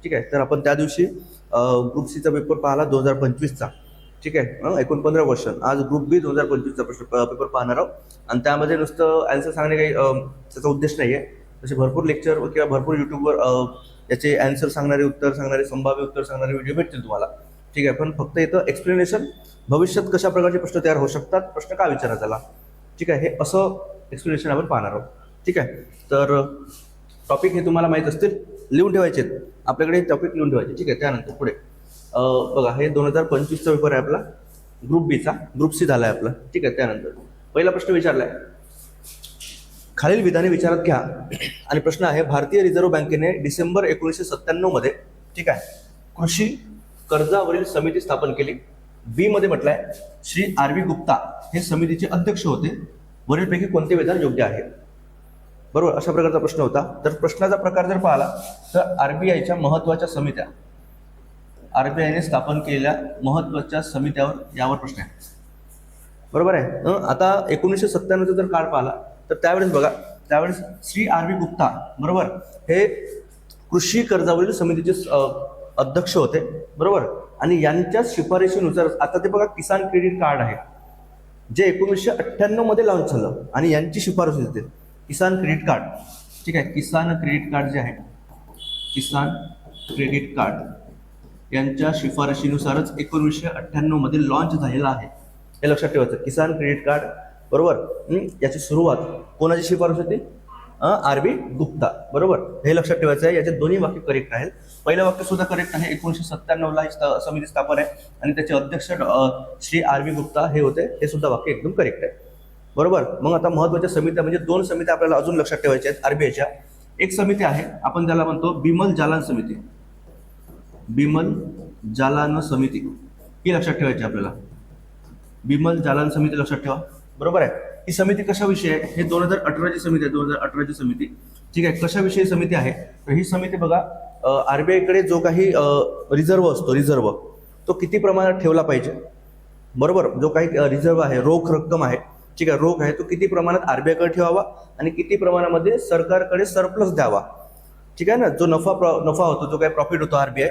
ठीक आहे. तर आपण त्या दिवशी ग्रुप सीचा पेपर पाहिला 2025चा. ठीक आहे. एकूण 15 क्वेश्चन. आज ग्रुप बी 2025चा पेपर पाहणार आहोत. आणि त्यामध्ये नुसतं आन्सर सांगणे काही त्याचा उद्देश नाही आहे. तसे भरपूर लेक्चर किंवा भरपूर युट्यूबवर याचे आन्सर सांगणारे, उत्तर सांगणारे, संभाव्य उत्तर सांगणारे व्हिडिओ भेटतील तुम्हाला. ठीक आहे. पण फक्त इथं एक्सप्लेनेशन, भविष्यात कशा प्रकारचे प्रश्न तयार होऊ शकतात, प्रश्न का विचारण्यात आला, ठीक आहे, हे असं एक्सप्लेनेशन आपण पाहणार आहोत. ठीक आहे. तर टॉपिक हे तुम्हाला माहीत असतील, लिहून ठेवायचे आपल्याकडे, टॉपिक लिहून ठेवायचे. ठीक आहे. त्यानंतर पुढे बघा, हे 2025चा पेपर आहे आपला, ग्रुप बीचा. ग्रुप सी झाला आहे आपला. ठीक आहे. त्यानंतर पहिला प्रश्न विचारला आहे, खालील विधाने विचारात घ्या. आणि प्रश्न आहे, भारतीय रिझर्व्ह बँकेने डिसेंबर 1997 मध्ये, ठीक आहे, कृषी कर्जावरील समिती स्थापन केली. बी मध्ये म्हटलंय, श्री आर बी गुप्ता हे समितीचे अध्यक्ष होते. वरीलपैकी कोणते विधान योग्य आहे? बरोबर, अशा प्रकारचा प्रश्न होता. तर प्रश्नाचा प्रकार जर पाहिला तर आरबीआयच्या महत्वाच्या समित्या, आरबीआयने स्थापन केलेल्या महत्वाच्या समित्यावर, यावर प्रश्न आहे. बरोबर आहे. आता 1997चा जर काळ पाहिला तर त्यावेळेस बघा, त्यावेळेस श्री आर बी गुप्ता, बरोबर, हे कृषी कर्जावरील समितीचे अध्यक्ष होते. बरोबर. आणि यांच्या शिफारशीनुसार, आता ते बघा, किसान क्रेडिट कार्ड आहे जे 1998 मध्ये लॉन्च झालं, आणि यांची शिफारस होते किसान क्रेडिट कार्ड. ठीक आहे. किसान क्रेडिट कार्ड जे आहे, किसान क्रेडिट कार्ड यांच्या शिफारशीनुसारच 1998 मध्ये लॉन्च झालेला आहे. हे लक्षात ठेवायचं. किसान क्रेडिट कार्ड, बरोबर, याची सुरुवात कोणाची शिफारस होती? R B Gupta. बरोबर, हे लक्षात ठेवायचं आहे. याचे दोन्ही वाक्य करेक्ट आहेत. पहिलं वाक्य सुद्धा करेक्ट आहे. 1997 ला समिती स्थापन आहे आणि त्याचे अध्यक्ष श्री आर बी गुप्ता हे होते. हे सुद्धा वाक्य एकदम करेक्ट आहे. बरोबर. मग आता महत्वाच्या समित्या म्हणजे दोन समित्या आपल्याला अजून लक्षात ठेवायच्या आहेत आरबीआयच्या. एक समिती आहे, आपण त्याला म्हणतो बिमल जालान समिती. बिमल जालान समिती ही लक्षात ठेवायची आपल्याला. बिमल जालान समिती लक्षात ठेवा. बरोबर आहे. ही समिती कशाविषयी आहे? हे 2018ची समिती आहे, 2018ची समिती. ठीक आहे. कशाविषयी समिती आहे? तर ही समिती बघा, आरबीआयकडे जो काही रिझर्व्ह असतो, रिझर्व्ह तो किती प्रमाणात ठेवला पाहिजे. बरोबर. जो काही रिझर्व्ह आहे, रोख रक्कम आहे, ठीक आहे, रोख आहे, तो किती प्रमाणात आरबीआयकडे ठेवावा आणि किती प्रमाणामध्ये सरकारकडे सरप्लस द्यावा. ठीक आहे ना. जो नफा होतो, जो काही प्रॉफिट होतो आरबीआय,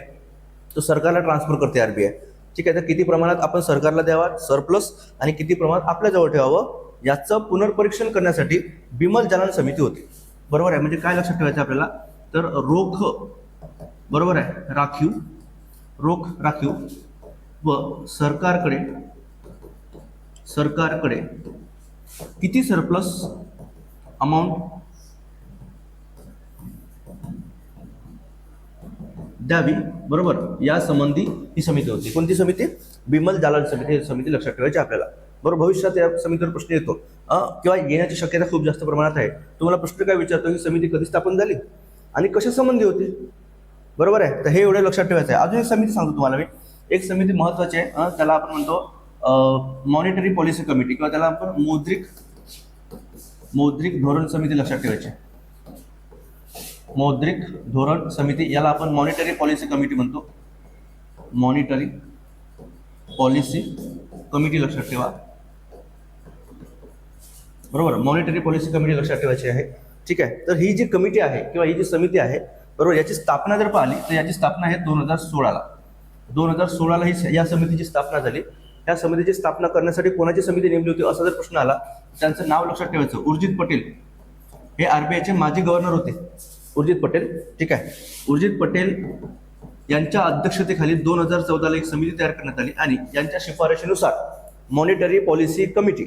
तो सरकारला ट्रान्सफर करते आरबीआय. ठीक आहे. तर किती प्रमाणात आपण सरकारला द्यावा सरप्लस आणि किती प्रमाणात आपल्याजवळ ठेवावं, याचं पुनर्परीक्षण करण्यासाठी बिमल जालान समिती होती. बरोबर आहे. म्हणजे काय लक्षात ठेवायचं आपल्याला? तर रोख, बरोबर आहे, राखीव, रोख राखीव व सरकारकडे किती सरप्लस अमाऊंट द्यावी, बरोबर, या संबंधी ही समिती होती. कोणती समिती? बिमल जालान समिती. ही समिती लक्षात ठेवायची आपल्याला. बरोबर. भविष्यात या समितीवर प्रश्न येतो किंवा येण्याची शक्यता खूप जास्त प्रमाणात आहे. तुम्हाला प्रश्न काय विचारतो, ही समिती कधी स्थापन झाली आणि कशा संबंधी होती. बरोबर आहे. तर हे एवढं लक्षात ठेवायचं आहे. अजून एक समिती सांगतो तुम्हाला मी. एक समिती महत्वाची आहे, त्याला आपण म्हणतो मॉनिटरी पॉलिसी कमिटी, किंवा त्याला आपण मौद्रिक धोरण समिती लक्षात ठेवायची. मौद्रिक धोरण समिती, याला आपण मॉनिटरी पॉलिसी कमिटी म्हणतो. मॉनिटरी पॉलिसी कमिटी लक्षात ठेवा. बरोबर. मॉनिटरी पॉलिसी कमिटी लक्षात ठेवायची आहे. ठीक आहे. तर ही जी कमिटी आहे किंवा ही जी समिती आहे, बरोबर, याची स्थापना जर पाहिली तर याची स्थापना आहे 2016ला. 2016ला ही या समितीची स्थापना झाली. या समितीची स्थापना करण्यासाठी कोणाची समिती नेमली होती असा जर प्रश्न आला, त्यांचं नाव लक्षात ठेवायचं. उर्जित पटेल हे आरबीआयचे माजी गव्हर्नर होते. उर्जित पटेल. ठीक आहे. उर्जित पटेल यांच्या अध्यक्षतेखाली 2014ला एक समिती तयार करण्यात आली आणि यांच्या शिफारशीनुसार मॉनिटरी पॉलिसी कमिटी,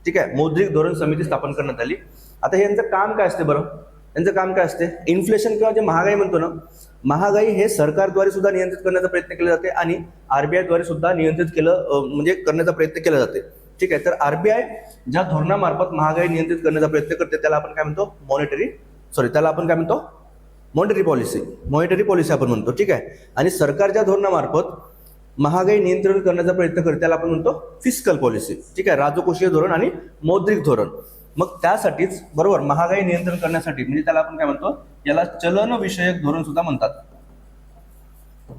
ठीक आहे, मौद्रिक धोरण समिती स्थापन करण्यात आली. आता हे यांचं काम काय असते? बरं, यांचं काम काय असते? इन्फ्लेशन किंवा जे महागाई म्हणतो ना, महागाई हे सरकारद्वारे सुद्धा नियंत्रित करण्याचा प्रयत्न केला जाते आणि आरबीआयद्वारे सुद्धा नियंत्रित म्हणजे करण्याचा प्रयत्न केला जाते. ठीक आहे. तर आरबीआय ज्या धोरणामार्फत महागाई नियंत्रित करण्याचा प्रयत्न करते त्याला आपण काय म्हणतो? त्याला आपण काय म्हणतो? मॉनिटरी पॉलिसी आपण म्हणतो. ठीक आहे. आणि सरकार ज्या धोरणामार्फत महागाई नियंत्रण करण्याचा प्रयत्न करते त्याला आपण म्हणतो फिस्कल पॉलिसी. ठीक आहे. राजकोषीय धोरण आणि मौद्रिक धोरण. मग त्यासाठीच, बरोबर, महागाई नियंत्रण करण्यासाठी म्हणजे त्याला आपण काय म्हणतो? याला चलन विषयक धोरण सुद्धा म्हणतात.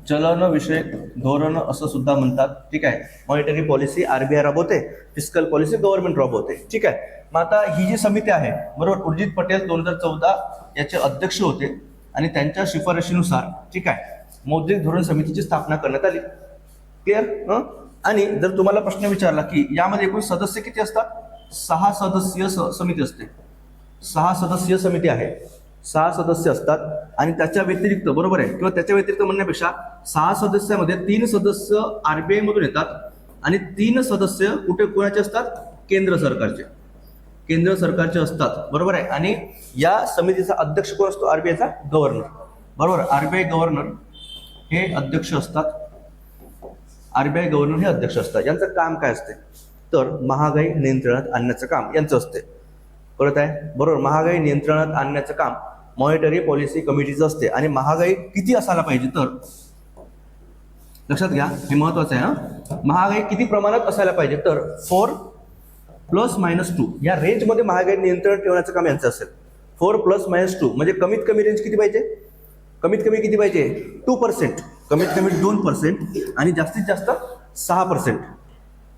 चलन विषयक धोरण असं सुद्धा म्हणतात. ठीक आहे. मॉनिटरी पॉलिसी आरबीआय राबवते, फिस्कल पॉलिसी गव्हर्नमेंट राबवते. ठीक आहे. मग आता ही जी समिती आहे, बरोबर, उर्जित पटेल 2014 याचे अध्यक्ष होते आणि त्यांच्या शिफारशीनुसार, ठीक आहे, मौद्रिक धोरण समितीची स्थापना करण्यात आली. क्लिअर. आणि जर तुम्हाला प्रश्न विचारला की यामध्ये एकूण सदस्य किती असतात, 6 सदस्यीय समिती असते. 6 सदस्यीय समिती आहे, 6 सदस्य असतात. आणि त्याच्या व्यतिरिक्त, बरोबर आहे, किंवा त्याच्या व्यतिरिक्त म्हणण्यापेक्षा 6 सदस्यामध्ये 3 सदस्य आरबीआय मधून येतात आणि 3 सदस्य कुठे कोणाचे असतात, केंद्र सरकारचे. केंद्र सरकारचे असतात, बरोबर आहे. आणि या समितीचा अध्यक्ष कोण असतो, आरबीआयचा गव्हर्नर. बरोबर, आरबीआय गव्हर्नर हे अध्यक्ष असतात. आरबीआय गव्हर्नर हे अध्यक्ष असतात. यांचं काम काय असते, तर महागाई नियंत्रणात आणण्याचं काम यांचं असते. कळत आहे, बरोबर. महागाई नियंत्रणात आणण्याचं काम मॉनिटरी पॉलिसी कमिटीचं असते. आणि महागाई किती असायला पाहिजे, तर लक्षात घ्या, हे महत्वाचं आहे हा. महागाई किती प्रमाणात असायला पाहिजे, तर 4 ± 2 या रेंजमध्ये महागाई नियंत्रण ठेवण्याचं काम यांचं असेल. 4 ± 2 म्हणजे कमीत कमी रेंज किती पाहिजे, कमीत कमी किती पाहिजे, 2%, कमीत कमी 2% आणि जास्तीत जास्त 6%.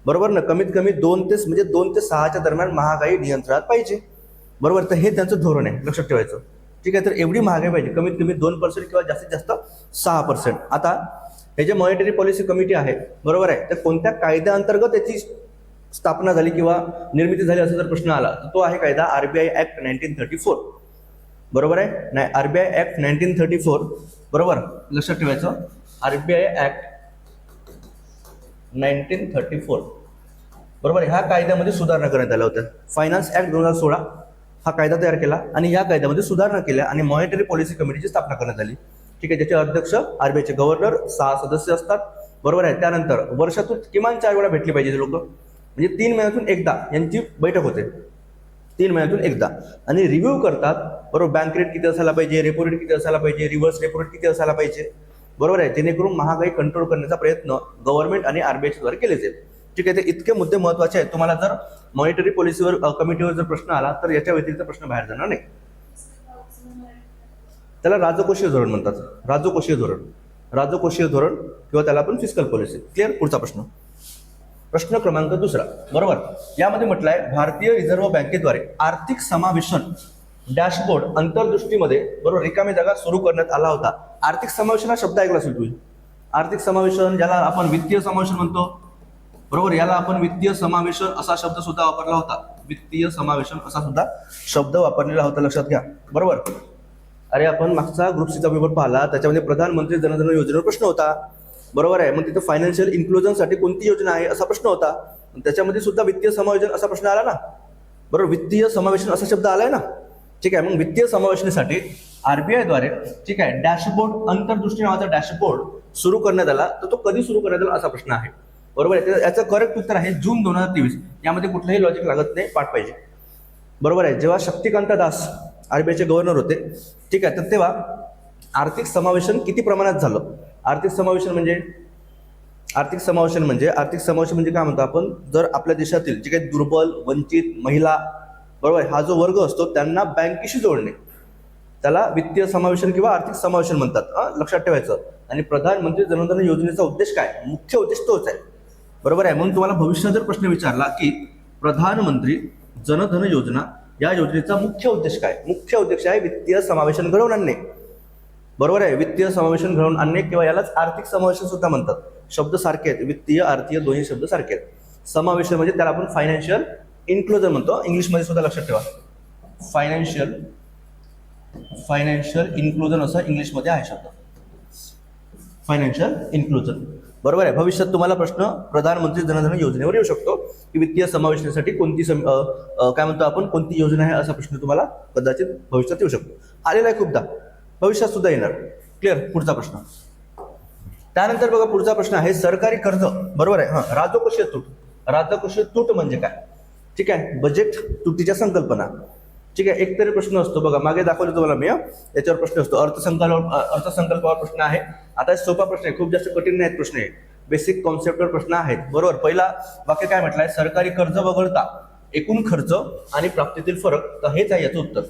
बरोबर ना, कमीत कमी 2 ते 6च्या दरम्यान महागाई नियंत्रणात पाहिजे. बरोबर, तर हे त्यांचं धोरण आहे, लक्षात ठेवायचं. ठीक आहे, तर एवढी महागाई पाहिजे, कमीत कमी 2% किंवा जास्तीत जास्त 6%. आता हे जे मॉनिटरी पॉलिसी कमिटी आहे, बरोबर आहे, तर कोणत्या कायद्याअंतर्गत याची स्थापना झाली किंवा निर्मिती झाली असा जर प्रश्न आला तर तो आहे कायदा आरबीआय ऍक्ट 1934. बरोबर आहे, नाही, आरबीआय ऍक्ट 1934. बरोबर, लक्षात ठेवायचं, आरबीआय ऍक्ट 1934. बरोबर, ह्या कायद्यामध्ये सुधारणा करण्यात आल्या होत्या. फायनान्स ऍक्ट 2016 हा कायदा तयार केला आणि या कायद्यामध्ये सुधारणा केल्या आणि मॉनिटरी पॉलिसी कमिटीची स्थापना करण्यात आली. ठीक आहे, ज्याचे अध्यक्ष आरबीआयचे गव्हर्नर, 6 सदस्य असतात. बरोबर आहे, त्यानंतर वर्षातून किमान 4 वेळा भेटली पाहिजे लोक, म्हणजे 3 महिन्यातून एकदा यांची बैठक होते, 3 महिन्यातून एकदा. आणि रिव्ह्यू करतात, बरोबर, बँक रेट किती असायला पाहिजे, रेपो रेट किती असायला पाहिजे, रिव्हर्स रेपो रेट किती असायला पाहिजे. बरोबर आहे, जेणेकरून महागाई कंट्रोल करण्याचा प्रयत्न गव्हर्नमेंट आणि आरबीआयच्या द्वारे केले जाईल. ठीक आहे, ते इतके मुद्दे महत्वाचे आहेत. तुम्हाला जर मॉनिटरी पॉलिसीवर कमिटीवर जर प्रश्न आला तर याच्या व्यतिरिक्त प्रश्न बाहेर जाणार नाही. त्याला राजकोषीय धोरण म्हणतात, राजकोषीय धोरण, राजकोषीय धोरण किंवा त्याला आपण फिस्कल पॉलिसी. क्लिअर. पुढचा प्रश्न, प्रश्न क्रमांक 2. बरोबर, यामध्ये म्हटलं आहे भारतीय रिझर्व्ह बँकेद्वारे आर्थिक समावेशन डॅशबोर्ड अंतर्दृष्टीमध्ये, बरोबर, रिकामी जागा सुरू करण्यात आला होता. आर्थिक समावेशन हा शब्द ऐकला असेल तुम्ही. आर्थिक समावेशन, ज्याला आपण वित्तीय समावेशन म्हणतो, बरोबर, याला आपण वित्तीय समावेशन असा शब्द सुद्धा वापरला होता. वित्तीय समावेशन असा सुद्धा शब्द वापरलेला होता, लक्षात घ्या. बरोबर, अरे आपण मागचा ग्रुप सीचा पेपर पाहिला, त्याच्यामध्ये प्रधानमंत्री जनधन योजनेवर प्रश्न होता. बरोबर आहे, मग तिथं फायनान्शियल इन्क्लुजनसाठी कोणती योजना आहे असा प्रश्न होता, त्याच्यामध्ये सुद्धा वित्तीय समावेशन असा प्रश्न आला ना. बरोबर, वित्तीय समावेशन असा शब्द आलाय ना. ठीक आहे, मग वित्तीय समावेशनासाठी आरबीआय द्वारे, ठीक आहे, डॅशबोर्ड अंतर्दृष्टी नावाचा डॅशबोर्ड सुरू करण्यात आला. तर तो कधी सुरू करण्यात आला असा प्रश्न आहे. बरोबर आहे, याचं करेक्ट उत्तर आहे जून 2023. यामध्ये कुठलंही लॉजिक लागत नाही, पाठ पाहिजे. बरोबर आहे, जेव्हा शक्तिकांत दास आरबीआयचे गव्हर्नर होते, ठीक आहे, तर तेव्हा आर्थिक समावेशन किती प्रमाणात झालं. आर्थिक समावेशन म्हणजे काय म्हणतो आपण, जर आपल्या देशातील जे काही दुर्बल, वंचित, महिला, बरोबर, हा जो वर्ग असतो त्यांना बँकेशी जोडणे, त्याला वित्तीय समावेशन किंवा आर्थिक समावेशन म्हणतात. लक्षात ठेवायचं. आणि प्रधानमंत्री जनधन योजनेचा उद्देश काय, मुख्य उद्देश तोच आहे. बरोबर आहे, म्हणून तुम्हाला भविष्यात जर प्रश्न विचारला की प्रधानमंत्री जनधन योजना या योजनेचा मुख्य उद्देश काय, मुख्य उद्देश आहे वित्तीय समावेशन घडवून आणणे. बरोबर आहे, वित्तीय समावेशन घडवून आणणे किंवा यालाच आर्थिक समावेशन सुद्धा म्हणतात. शब्द सारखे आहेत, वित्तीय, आर्थिक दोन्ही शब्द सारखे आहेत. समावेशन म्हणजे त्याला आपण फायनान्शियल इन्क्लुजन म्हणतो, इंग्लिशमध्ये सुद्धा लक्षात ठेवा. फायनान्शियल इन्क्लुजन असा इंग्लिशमध्ये आहे शब्द, फायनान्शियल इन्क्लुजन. बरोबर आहे, भविष्यात तुम्हाला प्रश्न प्रधानमंत्री जनधन योजनेवर येऊ शकतो की वित्तीय समावेशनासाठी कोणती काय म्हणतो आपण, कोणती योजना आहे असा प्रश्न तुम्हाला कदाचित भविष्यात येऊ शकतो. आलेला आहे खूपदा, भविष्यात सुद्धा येणार. क्लिअर. पुढचा प्रश्न, त्यानंतर बघा पुढचा प्रश्न आहे सरकारी कर्ज. बरोबर आहे, राजकोषीय तूट. राजकोषीय तूट म्हणजे काय, ठीक आहे, बजेट तुटीच्या संकल्पना. ठीक आहे, एक तरी प्रश्न असतो बघा, मागे दाखवलं तुम्हाला मी, याच्यावर प्रश्न असतो. अर्थसंकल्पावर प्रश्न आहे. आता सोपा प्रश्न आहे, खूप जास्त कठीण नाहीत प्रश्न आहे, बेसिक कॉन्सेप्टवर प्रश्न आहेत. बरोबर, पहिला वाक्य काय म्हटलंय, सरकारी कर्ज वगळता एकूण खर्च आणि प्राप्तीतील फरक, तर हेच आहे याचं उत्तर.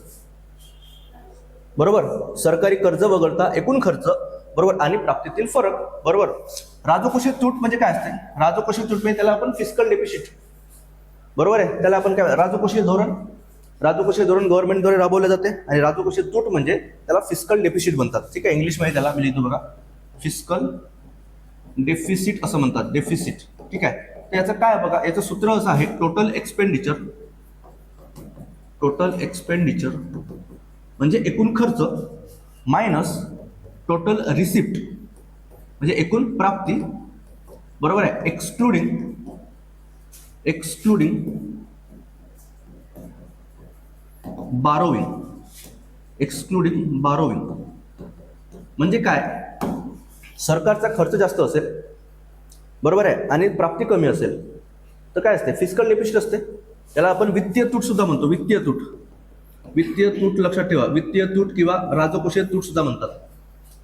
बरोबर, सरकारी कर्ज वगळता एकूण खर्च, बरोबर, आणि प्राप्तीतील फरक. बरोबर, राजकोषीय तूट म्हणजे काय असते, राजकोषीय तूट म्हणजे त्याला आपण फिस्कल डेफिसिट. बरोबर आहे, त्याला आपण काय, राजकोषीय धोरण गव्हर्नमेंटद्वारे राबवले जाते आणि राजकोषीय तूट म्हणजे त्याला फिस्कल डेफिसिट म्हणतात. ठीक आहे, इंग्लिशमध्ये त्याला मी लिहितो बघा, फिस्कल डेफिसिट असं म्हणतात, डेफिसिट. ठीक आहे. तर याचं काय बघा, याचं सूत्र असं आहे, टोटल एक्सपेंडिचर म्हणजे एकूण खर्च मायनस टोटल रिसिप्ट म्हणजे एकूण प्राप्ती, बरोबर आहे, एक्सक्लुडिंग बारोविंग. म्हणजे काय, सरकारचा खर्च जास्त असेल, बरोबर आहे, आणि प्राप्ती कमी असेल तर काय असते, फिस्कल डेफिसिट असते. त्याला आपण वित्तीय तूट सुद्धा म्हणतो, वित्तीय तूट लक्षात ठेवा, वित्तीय तूट किंवा राजकोषीय तूट सुद्धा म्हणतात.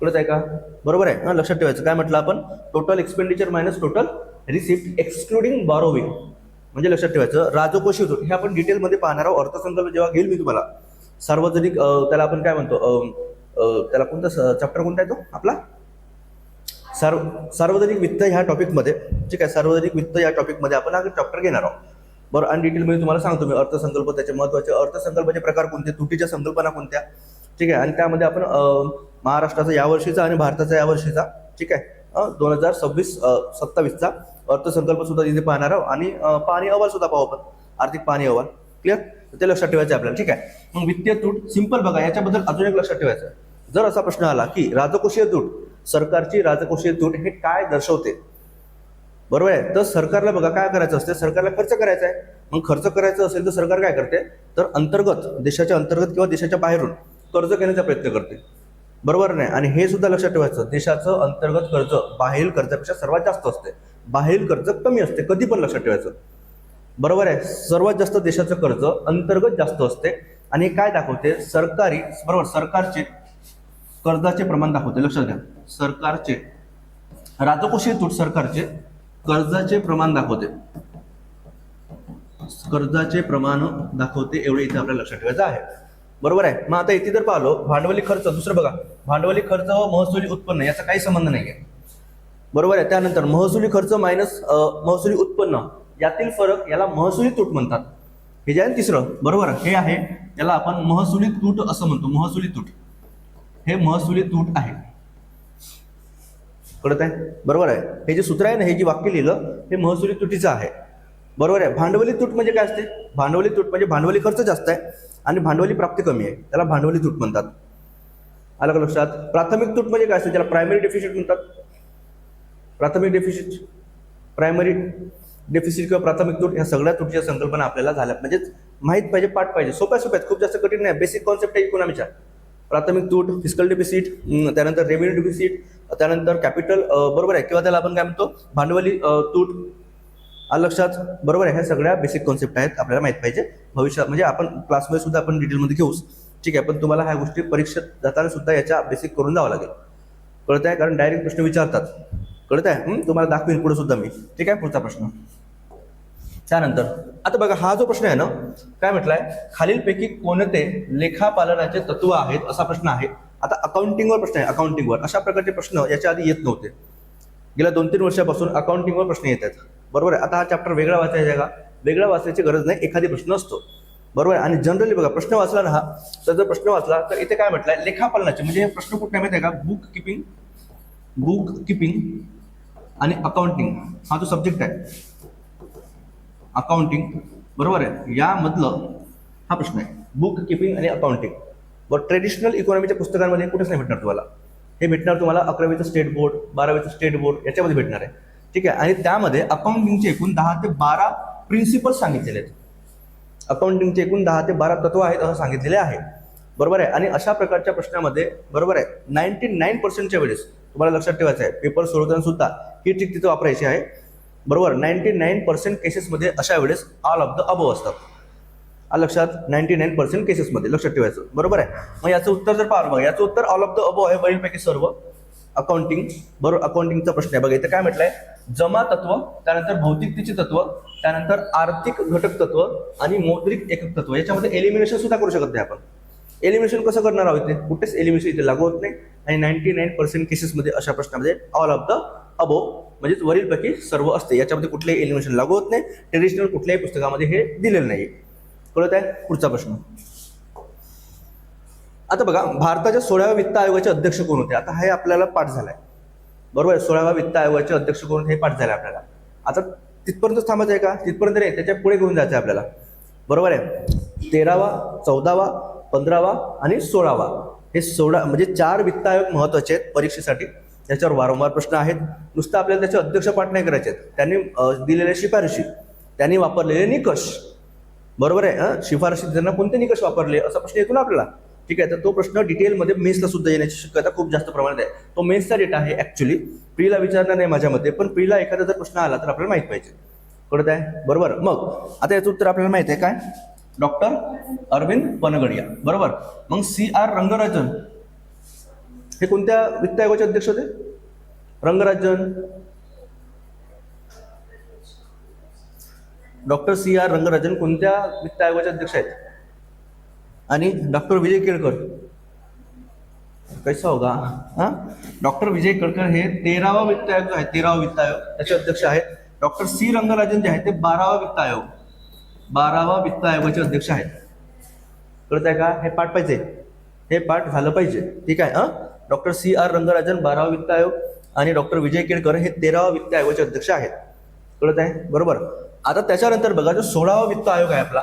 कळत आहे का, बरोबर आहे ना, लक्षात ठेवायचं. काय म्हटलं आपण, total expenditure minus total receipt excluding borrowing. म्हणजे लक्षात ठेवायचं राजकोषीय तूट हे आपण डिटेलमध्ये पाहणार आहोत. अर्थसंकल्प जेव्हा घेईल मी तुम्हाला, सार्वजनिक त्याला आपण काय म्हणतो, त्याला कोणता चॅप्टर कोणता आहे तो आपला, सार्वजनिक वित्त ह्या टॉपिकमध्ये. ठीक आहे, सार्वजनिक वित्त या टॉपिकमध्ये आपण हा चॅप्टर घेणार आहोत, बरं. आणि डिटेलमध्ये तुम्हाला सांगतो मी अर्थसंकल्प, त्याचे महत्त्वाचे अर्थसंकल्पाचे प्रकार कोणते, तुटीच्या संकल्पना कोणत्या. ठीक आहे, आणि त्यामध्ये आपण महाराष्ट्राचा यावर्षीचा आणि भारताचा यावर्षीचा, ठीक आहे, 2026-27चा अर्थसंकल्प सुद्धा तिथे पाहणार आहोत. आणि पाहणी अहवाल सुद्धा पाहू आपण, आर्थिक पाहणी अहवाल. क्लिअर, ते लक्षात ठेवायचं आपल्याला. ठीक आहे, मग वित्तीय तूट सिंपल बघा, याच्याबद्दल अजून एक लक्षात ठेवायचं. जर असा प्रश्न आला की राजकोषीय तूट, सरकारची राजकोषीय तूट हे काय दर्शवते, बरोबर आहे, तर सरकारला बघा काय करायचं असते, सरकारला खर्च करायचा आहे. मग खर्च करायचं असेल तर सरकार काय करते, तर देशाच्या अंतर्गत किंवा देशाच्या बाहेरून कर्ज घेण्याचा प्रयत्न करते, बरोबर नाही. आणि हे सुद्धा लक्षात ठेवायचं, देशाचं अंतर्गत कर्ज बाहेरील कर्जापेक्षा सर्वात जास्त असते, बाहेरील कर्ज कमी असते, कधी पण लक्षात ठेवायचं, बरोबर आहे. सर्वात जास्त देशाचं कर्ज अंतर्गत जास्त असते. आणि काय दाखवते, सरकारचे कर्जाचे प्रमाण दाखवते, लक्षात घ्या. सरकारचे राजकोषीय तूट सरकारचे कर्जाचे प्रमाण दाखवते, एवढे इथे आपल्याला लक्षात ठेवायचं आहे, बरोबर आहे. मग आता इथे जर पाहिलो भांडवली खर्च, दुसरं बघा, भांडवली खर्च व महसुली उत्पन्न याचा काही संबंध नाही आहे, बरोबर आहे. त्यानंतर महसुली खर्च मायनस महसुली उत्पन्न यातील फरक याला महसुली तूट म्हणतात. हे जे आहे तिसरं, बरोबर, हे आहे, याला आपण महसुली तूट असं म्हणतो, महसुली तूट, हे महसुली तूट आहे. कळत आहे, बरोबर आहे. हे जे सूत्र आहे ना, हे जे वाक्य लिहिलं हे महसुली तुटीचं आहे, बरोबर आहे. भांडवली तूट म्हणजे काय असते, भांडवली तूट म्हणजे भांडवली खर्च जास्त आहे आणि भांडवली प्राप्ती कमी आहे, त्याला भांडवली तूट म्हणतात. आलं का लक्षात. प्राथमिक तूट म्हणजे काय असते, त्याला प्रायमरी डेफिसिट म्हणतात. प्रायमरी डेफिसिट किंवा प्राथमिक तूट ह्या सगळ्या तुटीच्या संकल्पना आपल्याला झाल्या, म्हणजे माहित पाहिजे, पाठ पाहिजे, सोप्या खूप जास्त कठीण नाही, बेसिक कॉन्सेप्ट आहे इकॉनॉमीच्या. प्राथमिक तूट, फिस्कल डेफिसिट, त्यानंतर रेव्हेन्यू डेफिसिट, त्यानंतर कॅपिटल, बरोबर आहे, किंवा त्याला आपण काय म्हणतो भांडवली तूट. आलं लक्षात, बरोबर आहे. ह्या सगळ्या बेसिक कॉन्सेप्ट आहेत, आपल्याला माहित पाहिजे. भविष्यात म्हणजे आपण क्लासमध्ये सुद्धा आपण डिटेलमध्ये घेऊच, ठीक आहे. पण तुम्हाला ह्या गोष्टी परीक्षेत जाताना सुद्धा याच्या बेसिक करून जावं लागेल, कळत आहे, कारण डायरेक्ट प्रश्न विचारतात, कळत आहे. तुम्हाला दाखवेन पुढे सुद्धा मी, ठीक आहे. पुढचा प्रश्न त्यानंतर आता बघा, हा जो प्रश्न आहे ना, काय म्हटलाय, खालीलपैकी कोणते लेखापालनाचे तत्व आहेत असा प्रश्न आहे. आता अकाउंटिंगवर प्रश्न आहे, अकाउंटिंगवर. अशा प्रकारचे प्रश्न याच्या आधी येत नव्हते, गेल्या 2-3 वर्षापासून अकाउंटिंगवर प्रश्न येत आहेत, बरोबर आहे. आता हा चॅप्टर वेगळा वाचायचा आहे का, वेगळा वाचायची गरज नाही, एखादी प्रश्न असतो, बरोबर आहे. आणि जनरली बघा, प्रश्न वाचला ना हा, तर जर प्रश्न वाचला तर इथे काय म्हटलंय, लेखापालनाचे, म्हणजे हे प्रश्न कुठे माहिती आहे का, बुक किपिंग आणि अकाउंटिंग हा जो सब्जेक्ट आहे, अकाउंटिंग, बरोबर आहे, यामधलं हा प्रश्न आहे, बुक किपिंग आणि अकाउंटिंग. बरं, ट्रेडिशनल इकॉनॉमीच्या पुस्तकांमध्ये कुठेच नाही भेटणार तुम्हाला, हे भेटणार तुम्हाला 11वीचं स्टेट बोर्ड, 12वीचं स्टेट बोर्ड याच्यामध्ये भेटणार आहे, ठीक आहे. आणि त्यामध्ये अकाउंटिंगचे एकूण 10 ते 12 प्रिन्सिपल्स सांगितलेले आहेत, अकाउंटिंगचे एकूण 10 ते 12 तत्व आहेत असं सांगितलेले आहे, बरोबर आहे. आणि अशा प्रकारच्या प्रश्नामध्ये, बरोबर आहे, 99% वेळेस तुम्हाला लक्षात ठेवायचं आहे, पेपर सोडवताना सुद्धा ही ट्रिक तिथं वापरायची आहे, बरोबर. 99% केसेसमध्ये अशा वेळेस ऑल ऑफ द अबोव असतात, लक्षात, 99% केसेसमध्ये लक्षात ठेवायचं, बरोबर आहे. मग याचं उत्तर जर पाहिलं बघा, याचं उत्तर ऑल ऑफ द अबोव आहे, वरीलपैकी सर्व. अकाउंटिंग, बरोबर, अकाउंटिंगचा प्रश्न आहे बघा, इथं काय म्हटलंय, जमा तत्व, त्यानंतर भौतिकतेचे तत्व, त्यानंतर आर्थिक घटक तत्व आणि मौद्रिक एकक तत्व. याच्यामध्ये एलिमिनेशन सुद्धा करू शकत नाही आपण. एलिमिनेशन कसं करणार आहोत, इथे कुठेच एलिमिनेशन इथे लागू होत नाही. आणि 99% केसेसमध्ये अशा प्रश्नामध्ये ऑल ऑफ द अबोव म्हणजेच वरीलपैकी सर्व असते, याच्यामध्ये कुठलेही एलिमिनेशन लागू होत नाही. ट्रेडिशनल कुठल्याही पुस्तकामध्ये हे दिलेलं नाही, कळत आहे. पुढचा प्रश्न, आता बघा, भारताच्या 16व्या वित्त आयोगाचे अध्यक्ष कोण होते. आता हे आपल्याला पाठ झालाय, बरोबर आहे. 16व्या वित्त आयोगाचे अध्यक्ष कोण हे पाठ झाले आपल्याला. आता तिथपर्यंत थांबायचं आहे का? तिथपर्यंत नाही, त्याच्या पुढे घेऊन जायचं आहे आपल्याला. बरोबर आहे. 13वा, 14वा, 15वा आणि 16वा हे 16 म्हणजे 4 वित्त आयोग महत्वाचे आहेत परीक्षेसाठी. त्याच्यावर वारंवार प्रश्न आहेत. नुसतं आपल्याला त्याचे अध्यक्ष पाठ नाही करायचे आहेत. त्यांनी दिलेल्या शिफारशी, त्यांनी वापरलेले निकष, बरोबर आहे. शिफारशी त्यांना कोणते निकष वापरले असा प्रश्न येतो ना आपल्याला. ठीक आहे. तर तो प्रश्न डिटेलमध्ये मेन्सला सुद्धा येण्याची शक्यता खूप जास्त प्रमाणात आहे. तो मेन्सचा डेटा आहे ऍक्च्युली. प्रीला विचारणार नाही माझ्या मते, पण प्रीला एखादा जर प्रश्न आला तर आपल्याला माहित पाहिजे. कळत आहे? बरोबर. मग आता याचं उत्तर आपल्याला माहित आहे काय? डॉक्टर अरविंद पनगडिया. बरोबर. मग CR रंगराजन हे कोणत्या वित्त आयोगाचे अध्यक्ष होते? रंगराजन, डॉक्टर CR रंगराजन कोणत्या वित्त आयोगाचे अध्यक्ष आहेत? आणि डॉक्टर विजय केळकर कैसा होगा? डॉक्टर विजय केळकर हे 13वा वित्त आयोग आहे, 13वा वित्त आयोग त्याचे अध्यक्ष आहेत. डॉक्टर C रंगराजन जे आहे ते 12वा वित्त आयोग, 12वा वित्त आयोगाचे अध्यक्ष आहेत. कळत आहे का? हे पाठ पाहिजे, हे पाठ झालं पाहिजे. ठीक आहे. डॉक्टर CR रंगराजन 12वा वित्त आयोग आणि डॉक्टर विजय केळकर हे 13वा वित्त आयोगाचे अध्यक्ष आहेत. कळत आहे? बरोबर. आता त्याच्यानंतर बघा, जो 16वा वित्त आयोग आहे आपला,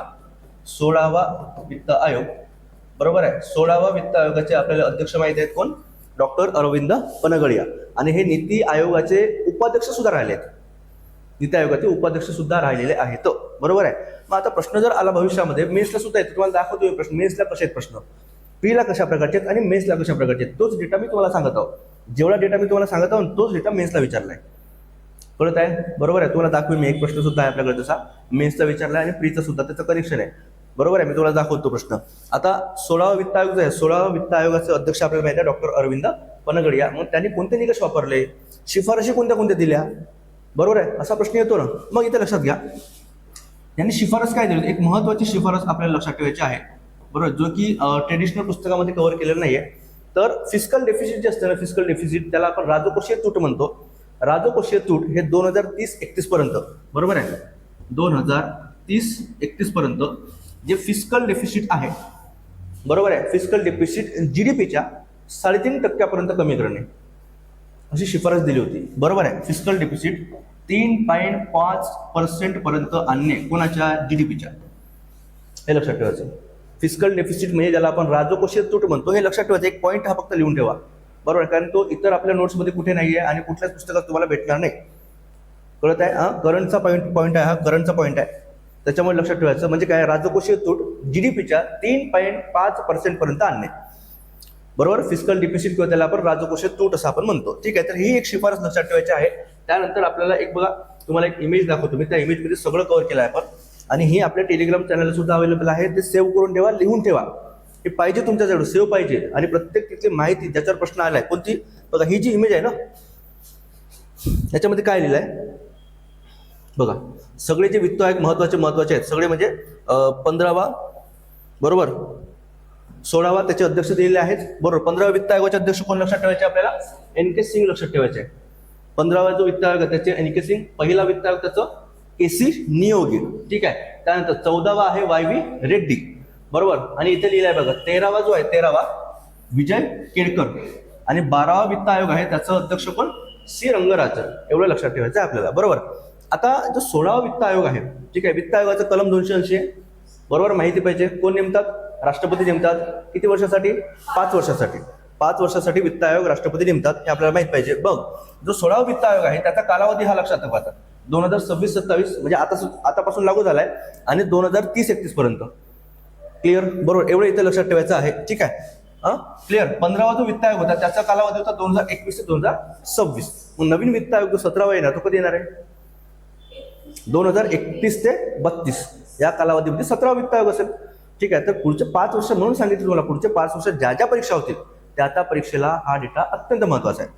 16वा वित्त आयोग, बरोबर आहे. 16वा वित्त आयोगाचे आपल्याला अध्यक्ष माहिती आहेत कोण? डॉक्टर अरविंद पनगडिया. आणि हे नीती आयोगाचे उपाध्यक्ष सुद्धा राहिले आहेत. नीती आयोगाचे उपाध्यक्ष सुद्धा राहिलेले आहेत. बरोबर आहे. मग आता प्रश्न जर आला भविष्यामध्ये, मेन्सला सुद्धा येतो. तुम्हाला दाखवतो प्रश्न, मेन्सला कसे आहेत प्रश्न, प्रीला कशा प्रकारचे आहेत आणि मेन्सला कशा प्रकारचे आहेत. तोच डेटा मी तुम्हाला सांगत आहोत. जेवढा डेटा मी तुम्हाला सांगत आहोत तोच डेटा मेन्सला विचारलाय. कळत आहे? बरोबर आहे. तुम्हाला दाखवेल मी एक प्रश्न सुद्धा आहे आपल्याकडे तसा, मेन्सचा विचारला आहे आणि प्रीचा सुद्धा त्याचं कनेक्शन आहे. बरोबर आहे. मी तुम्हाला दाखवतो प्रश्न. आता 16वा वित्त आयोग जो आहे, 16वा वित्त आयोगाचे अध्यक्ष आपल्याला माहिती आहे डॉक्टर अरविंद पनगडिया. मग त्यांनी कोणते निकष वापरले, शिफारशी कोणत्या कोणत्या दिल्या, बरोबर आहे, असा प्रश्न येतो ना. मग इथे लक्षात घ्या, त्यांनी शिफारस काय दिली? एक महत्वाची शिफारस आपल्याला लक्षात ठेवायची आहे, बरोबर, जो की ट्रेडिशनल पुस्तकामध्ये कव्हर केलेलं नाहीये. तर फिस्कल डेफिसिट जे असतं ना, फिस्कल डेफिसिट, त्याला आपण राजकोषीय तूट म्हणतो. राजकोषीय तूट हे 2030-31 पर्यंत, बरोबर आहे, 2030-31 पर्यंत जे फिस्कल डेफिसिट आहे, बरोबर आहे, फिस्कल डेफिसिट GDPच्या 3.5% कमी करणे अशी शिफारस दिली होती. बरोबर आहे. फिस्कल डेफिसिट 3.5% पर्यंत आणणे कोणाच्या? GDPच्या. हे लक्षात ठेवायचं. फिस्कल डेफिसिट म्हणजे ज्याला आपण राजकोषीय तूट म्हणतो, हे लक्षात ठेवायचं. एक पॉईंट हा फक्त लिहून ठेवा, बरोबर, कारण तो इतर आपल्या नोट्समध्ये कुठे नाहीये आणि कुठल्याच पुस्तकात तुम्हाला भेटणार नाही. कळत आहे? करंटचा पॉईंट आहे हा, करंटचा पॉईंट आहे, त्याच्यामुळे लक्षात ठेवायचं. म्हणजे काय? राजकोषीय तूट GDPच्या 3.5% पर्यंत आणणे, बरोबर. फिस्कल डेफिसिट किंवा त्याला आपण राजकोषीय तूट असं आपण म्हणतो. ठीक आहे. तर ही एक शिफारस लक्षात ठेवायची आहे. त्यानंतर आपल्याला एक बघा, तुम्हाला एक इमेज दाखवतो मी, त्या इमेजमध्ये सगळं कव्हर केलं आहे आपण. आणि ही आपल्या टेलिग्राम चॅनलला सुद्धा अवेलेबल आहे. ते सेव्ह करून ठेवा, लिहून ठेवा. हे पाहिजे तुमच्याजवळ, सेव्ह पाहिजे. आणि प्रत्येक तिथली माहिती ज्याच्यावर प्रश्न आलाय कोणती, बघा ही जी इमेज आहे ना, याच्यामध्ये काय लिहिलं आहे बघा. सगळे जे वित्त आयोग महत्वाचे आहेत सगळे, म्हणजे 15वा, बरोबर, 16वा त्याचे अध्यक्ष दिलेले आहेत, बरोबर. 15वा वित्त आयोगाचे अध्यक्ष कोण लक्षात ठेवायचे आपल्याला? NK सिंग लक्षात ठेवायचे. 15वा जो वित्त आयोग आहे त्याचे NK सिंग. पहिला वित्त आयोग त्याचं KC नियोगी. ठीक आहे. त्यानंतर 14वा आहे YV रेड्डी, बरोबर. आणि इथे लिहिलंय बघा, 13वा जो आहे 13वा विजय केळकर. आणि 12वा वित्त आयोग आहे त्याचं अध्यक्ष कोण? C रंगराजन. एवढं लक्षात ठेवायचं आहे आपल्याला, बरोबर. आता जो 16वा वित्त आयोग आहे, ठीक आहे, वित्त आयोगाचं कलम 280 आहे, बरोबर, माहिती पाहिजे. कोण नेमतात? राष्ट्रपती नेमतात. किती वर्षासाठी? 5 वर्षासाठी. 5 वर्षासाठी वित्त आयोग राष्ट्रपती नेमतात, हे आपल्याला माहित पाहिजे. बघ, जो 16वा वित्त आयोग आहे त्याचा कालावधी हा लक्षात ठेवायचा, 2026-27 म्हणजे आतापासून लागू झालाय, आणि 2030-31 पर्यंत. क्लिअर? बरोबर. एवढं इथे लक्षात ठेवायचं आहे. ठीक आहे. क्लिअर. 15वा जो वित्त आयोग होता त्याचा कालावधी होता 2021 ते 2026. मग नवीन वित्त आयोग जो 17वा येणार तो कधी येणार आहे? 2031 ते 32 या कालावधीमध्ये 17वा वित्त आयोग असेल. ठीक आहे. तर पुढचे 5 वर्ष म्हणून सांगितलं तुम्हाला, पुढचे 5 वर्ष ज्या ज्या परीक्षा होतील त्या परीक्षेला हा डेटा अत्यंत महत्वाचा आहे,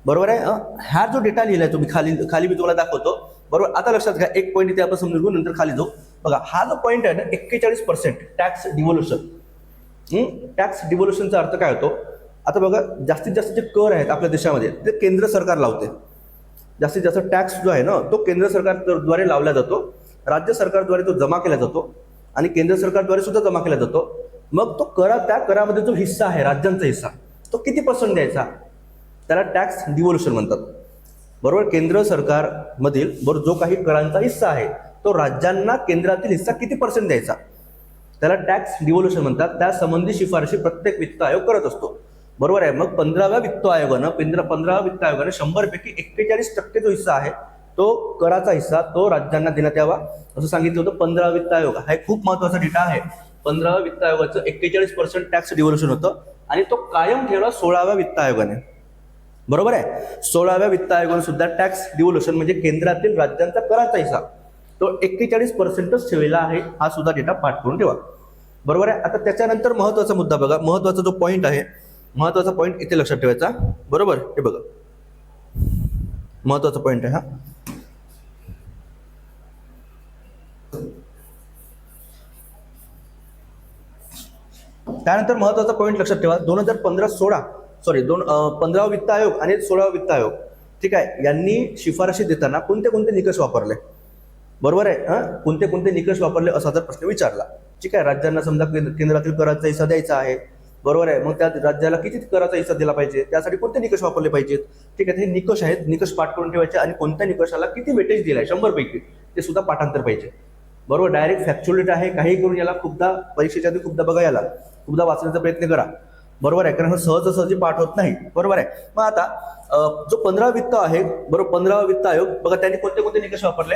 बरोबर आहे. हा जो डेटा लिहिलाय तुम्ही खाली मी तुम्हाला दाखवतो, बरोबर. आता लक्षात घ्या, एक पॉईंट इथे आपण समजून घेऊ, नंतर खाली जाऊ. बघा, हा जो पॉईंट आहे ना, 41% टॅक्स डिव्होल्युशन. टॅक्स डिव्होल्युशनचा अर्थ काय होतो? आता बघा, जास्तीत जास्त जे कर आहेत आपल्या देशामध्ये ते केंद्र सरकार लावते. जास्तीत जास्त टॅक्स जो आहे ना तो केंद्र सरकारद्वारे लावला जातो, राज्य सरकारद्वारे तो जमा केला जातो, आणि केंद्र सरकारद्वारे सुद्धा जमा केला जातो. मग तो त्या करामध्ये जो हिस्सा आहे, राज्यांचा हिस्सा, तो किती % द्यायचा? त्याला टॅक्स डिव्होल्युशन म्हणतात. बरोबर, केंद्र सरकारमधील बरोबर जो काही करांचा हिस्सा आहे तो राज्यांना केंद्रातील हिस्सा किती % द्यायचा, त्याला टॅक्स डिव्होल्युशन म्हणतात. त्या संबंधी शिफारशी प्रत्येक वित्त आयोग करत असतो. बरोबर आहे. मग 15व्या वित्त आयोगानं 100 पैकी 41% जो हिस्सा आहे तो कराचा हिस्सा तो राज्यांना देण्यात यावा असं सांगितलं होतं. 15 वित्त आयोग हा खूप महत्वाचा डेटा आहे. 15व्या वित्त आयोगाचं 41% टॅक्स डिव्होल्युशन होतं आणि तो कायम ठेवला 16व्या वित्त आयोगाने. बरोबर आहे. 16व्या वित्त आयोगाने सुद्धा टॅक्स डिव्होल्युशन म्हणजे केंद्रातील राज्यांचा कराचा हिस्सा तो 41%च ठेवलेला आहे. हा सुद्धा डेटा पाठ करून ठेवा. बरोबर आहे. आता त्याच्यानंतर महत्वाचा मुद्दा बघा, महत्वाचा जो पॉईंट आहे, महत्वाचा पॉईंट इथे लक्षात ठेवायचा. बरोबर, हे बघा महत्वाचा पॉईंट आहे हा. त्यानंतर महत्वाचा पॉईंट लक्षात ठेवा, 15 वित्त आयोग आणि 16 वित्त आयोग, ठीक आहे, यांनी शिफारशी देताना कोणते कोणते निकष वापरले. बरोबर आहे. कोणते कोणते निकष वापरले असा जर प्रश्न विचारला, ठीक आहे, राज्यांना समजा केंद्रातील कराचा हिस्सा द्यायचा आहे. बरोबर आहे. मग त्या राज्याला किती कराचा हिस्सा दिला पाहिजे, त्यासाठी कोणते निकष वापरले पाहिजेत. ठीक आहे, हे निकष आहेत, निकष पाठ करून ठेवायचे आणि कोणत्या निकषाला किती वेटेज दिलाय 100 पैकी ते सुद्धा पाठांतर पाहिजे. बरोबर, डायरेक्ट फॅक्च्युअल आहे, काही करून याला खूपदा परीक्षेच्या आधी खूपदा बघा, याला खूपदा वाचण्याचा प्रयत्न करा. बरोबर आहे, कारण सहजासहजी पाठ होत नाही. बरोबर आहे. मग आता जो 15 वित्त आहे, बरोबर, 15 वित्त आयोग बघा त्यांनी कोणते कोणते निकष वापरले.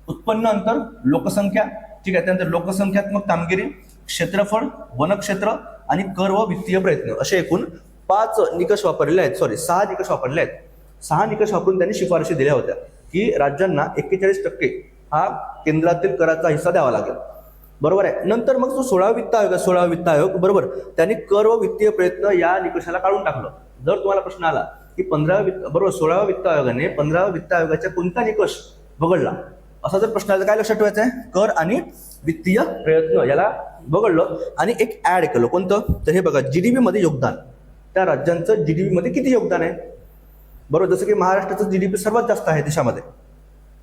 उत्पन्न अंतर, लोकसंख्या, ठीक आहे, त्यानंतर लोकसंख्यात्मक कामगिरी, क्षेत्रफळ, वनक्षेत्र आणि कर व वित्तीय प्रयत्न असे एकूण 6 निकष वापरले आहेत. 6 निकष वापरून त्यांनी शिफारशी दिल्या होत्या की राज्यांना 41% हा केंद्रातील कराचा हिस्सा द्यावा लागेल. बरोबर आहे. नंतर मग जो 16 वित्त आयोग बरोबर त्यांनी कर व वित्तीय प्रयत्न या निकषाला काढून टाकलं. जर तुम्हाला प्रश्न आला की 16व्या वित्त आयोगाने 15 वित्त आयोगाचा कोणता निकष वगळला असा जर प्रश्न आला, काय लक्षात ठेवायचं आहे, कर आणि वित्तीय प्रयत्न याला वगळलं आणि एक ऍड केलं. कोणतं, तर हे बघा, जीडीपी मध्ये योगदान, त्या राज्यांचं जीडीपी मध्ये किती योगदान आहे. बरोबर, जसं की महाराष्ट्राचं जीडीपी सर्वात जास्त आहे देशामध्ये.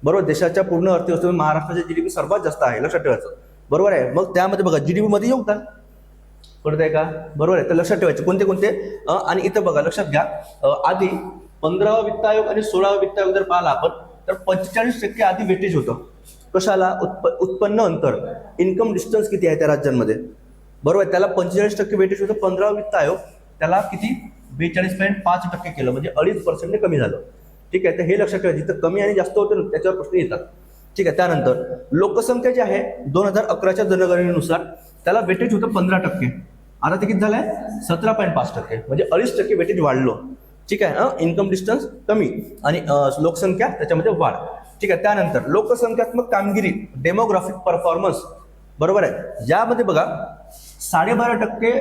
बरोबर, देशाच्या पूर्ण अर्थव्यवस्थेमध्ये महाराष्ट्राचे जीडीपी सर्वात जास्त आहे, लक्षात ठेवायचं. बरोबर आहे. मग त्यामध्ये बघा जीडीपी मध्ये योगदान कळत आहे का. बरोबर आहे. तर लक्षात ठेवायचे कोणते कोणते. आणि इथं बघा लक्षात घ्या, आधी 15वा वित्त आयोग आणि 16वा वित्त आयोग जर पाहिला आपण तर 45% आधी वेटेज होतं. कशाला, उत्पन्न अंतर, इन्कम डिस्टन्स किती आहे त्या राज्यांमध्ये. बरोबर, त्याला 45% वेटेज होतं. 15वा वित्त आयोग त्याला किती 42.5% केलं, म्हणजे 2.5% कमी झालं. ठीक आहे, तर हे लक्षात ठेवा, जिथं कमी आणि जास्त होतं त्याच्यावर प्रश्न येतात. ठीक आहे. त्यानंतर लोकसंख्या जी आहे 2011च्या जनगणनेनुसार त्याला वेटेज होतं 15%, आता ते किती झालंय 17.5%, म्हणजे 2.5% वेटेज वाढलं. ठीक आहे. इन्कम डिस्टन्स कमी आणि लोकसंख्या त्याच्यामध्ये वाढ. ठीक आहे. त्यानंतर लोकसंख्यात्मक कामगिरी, डेमोग्राफिक परफॉर्मन्स, बरोबर आहे, यामध्ये बघा 12.5%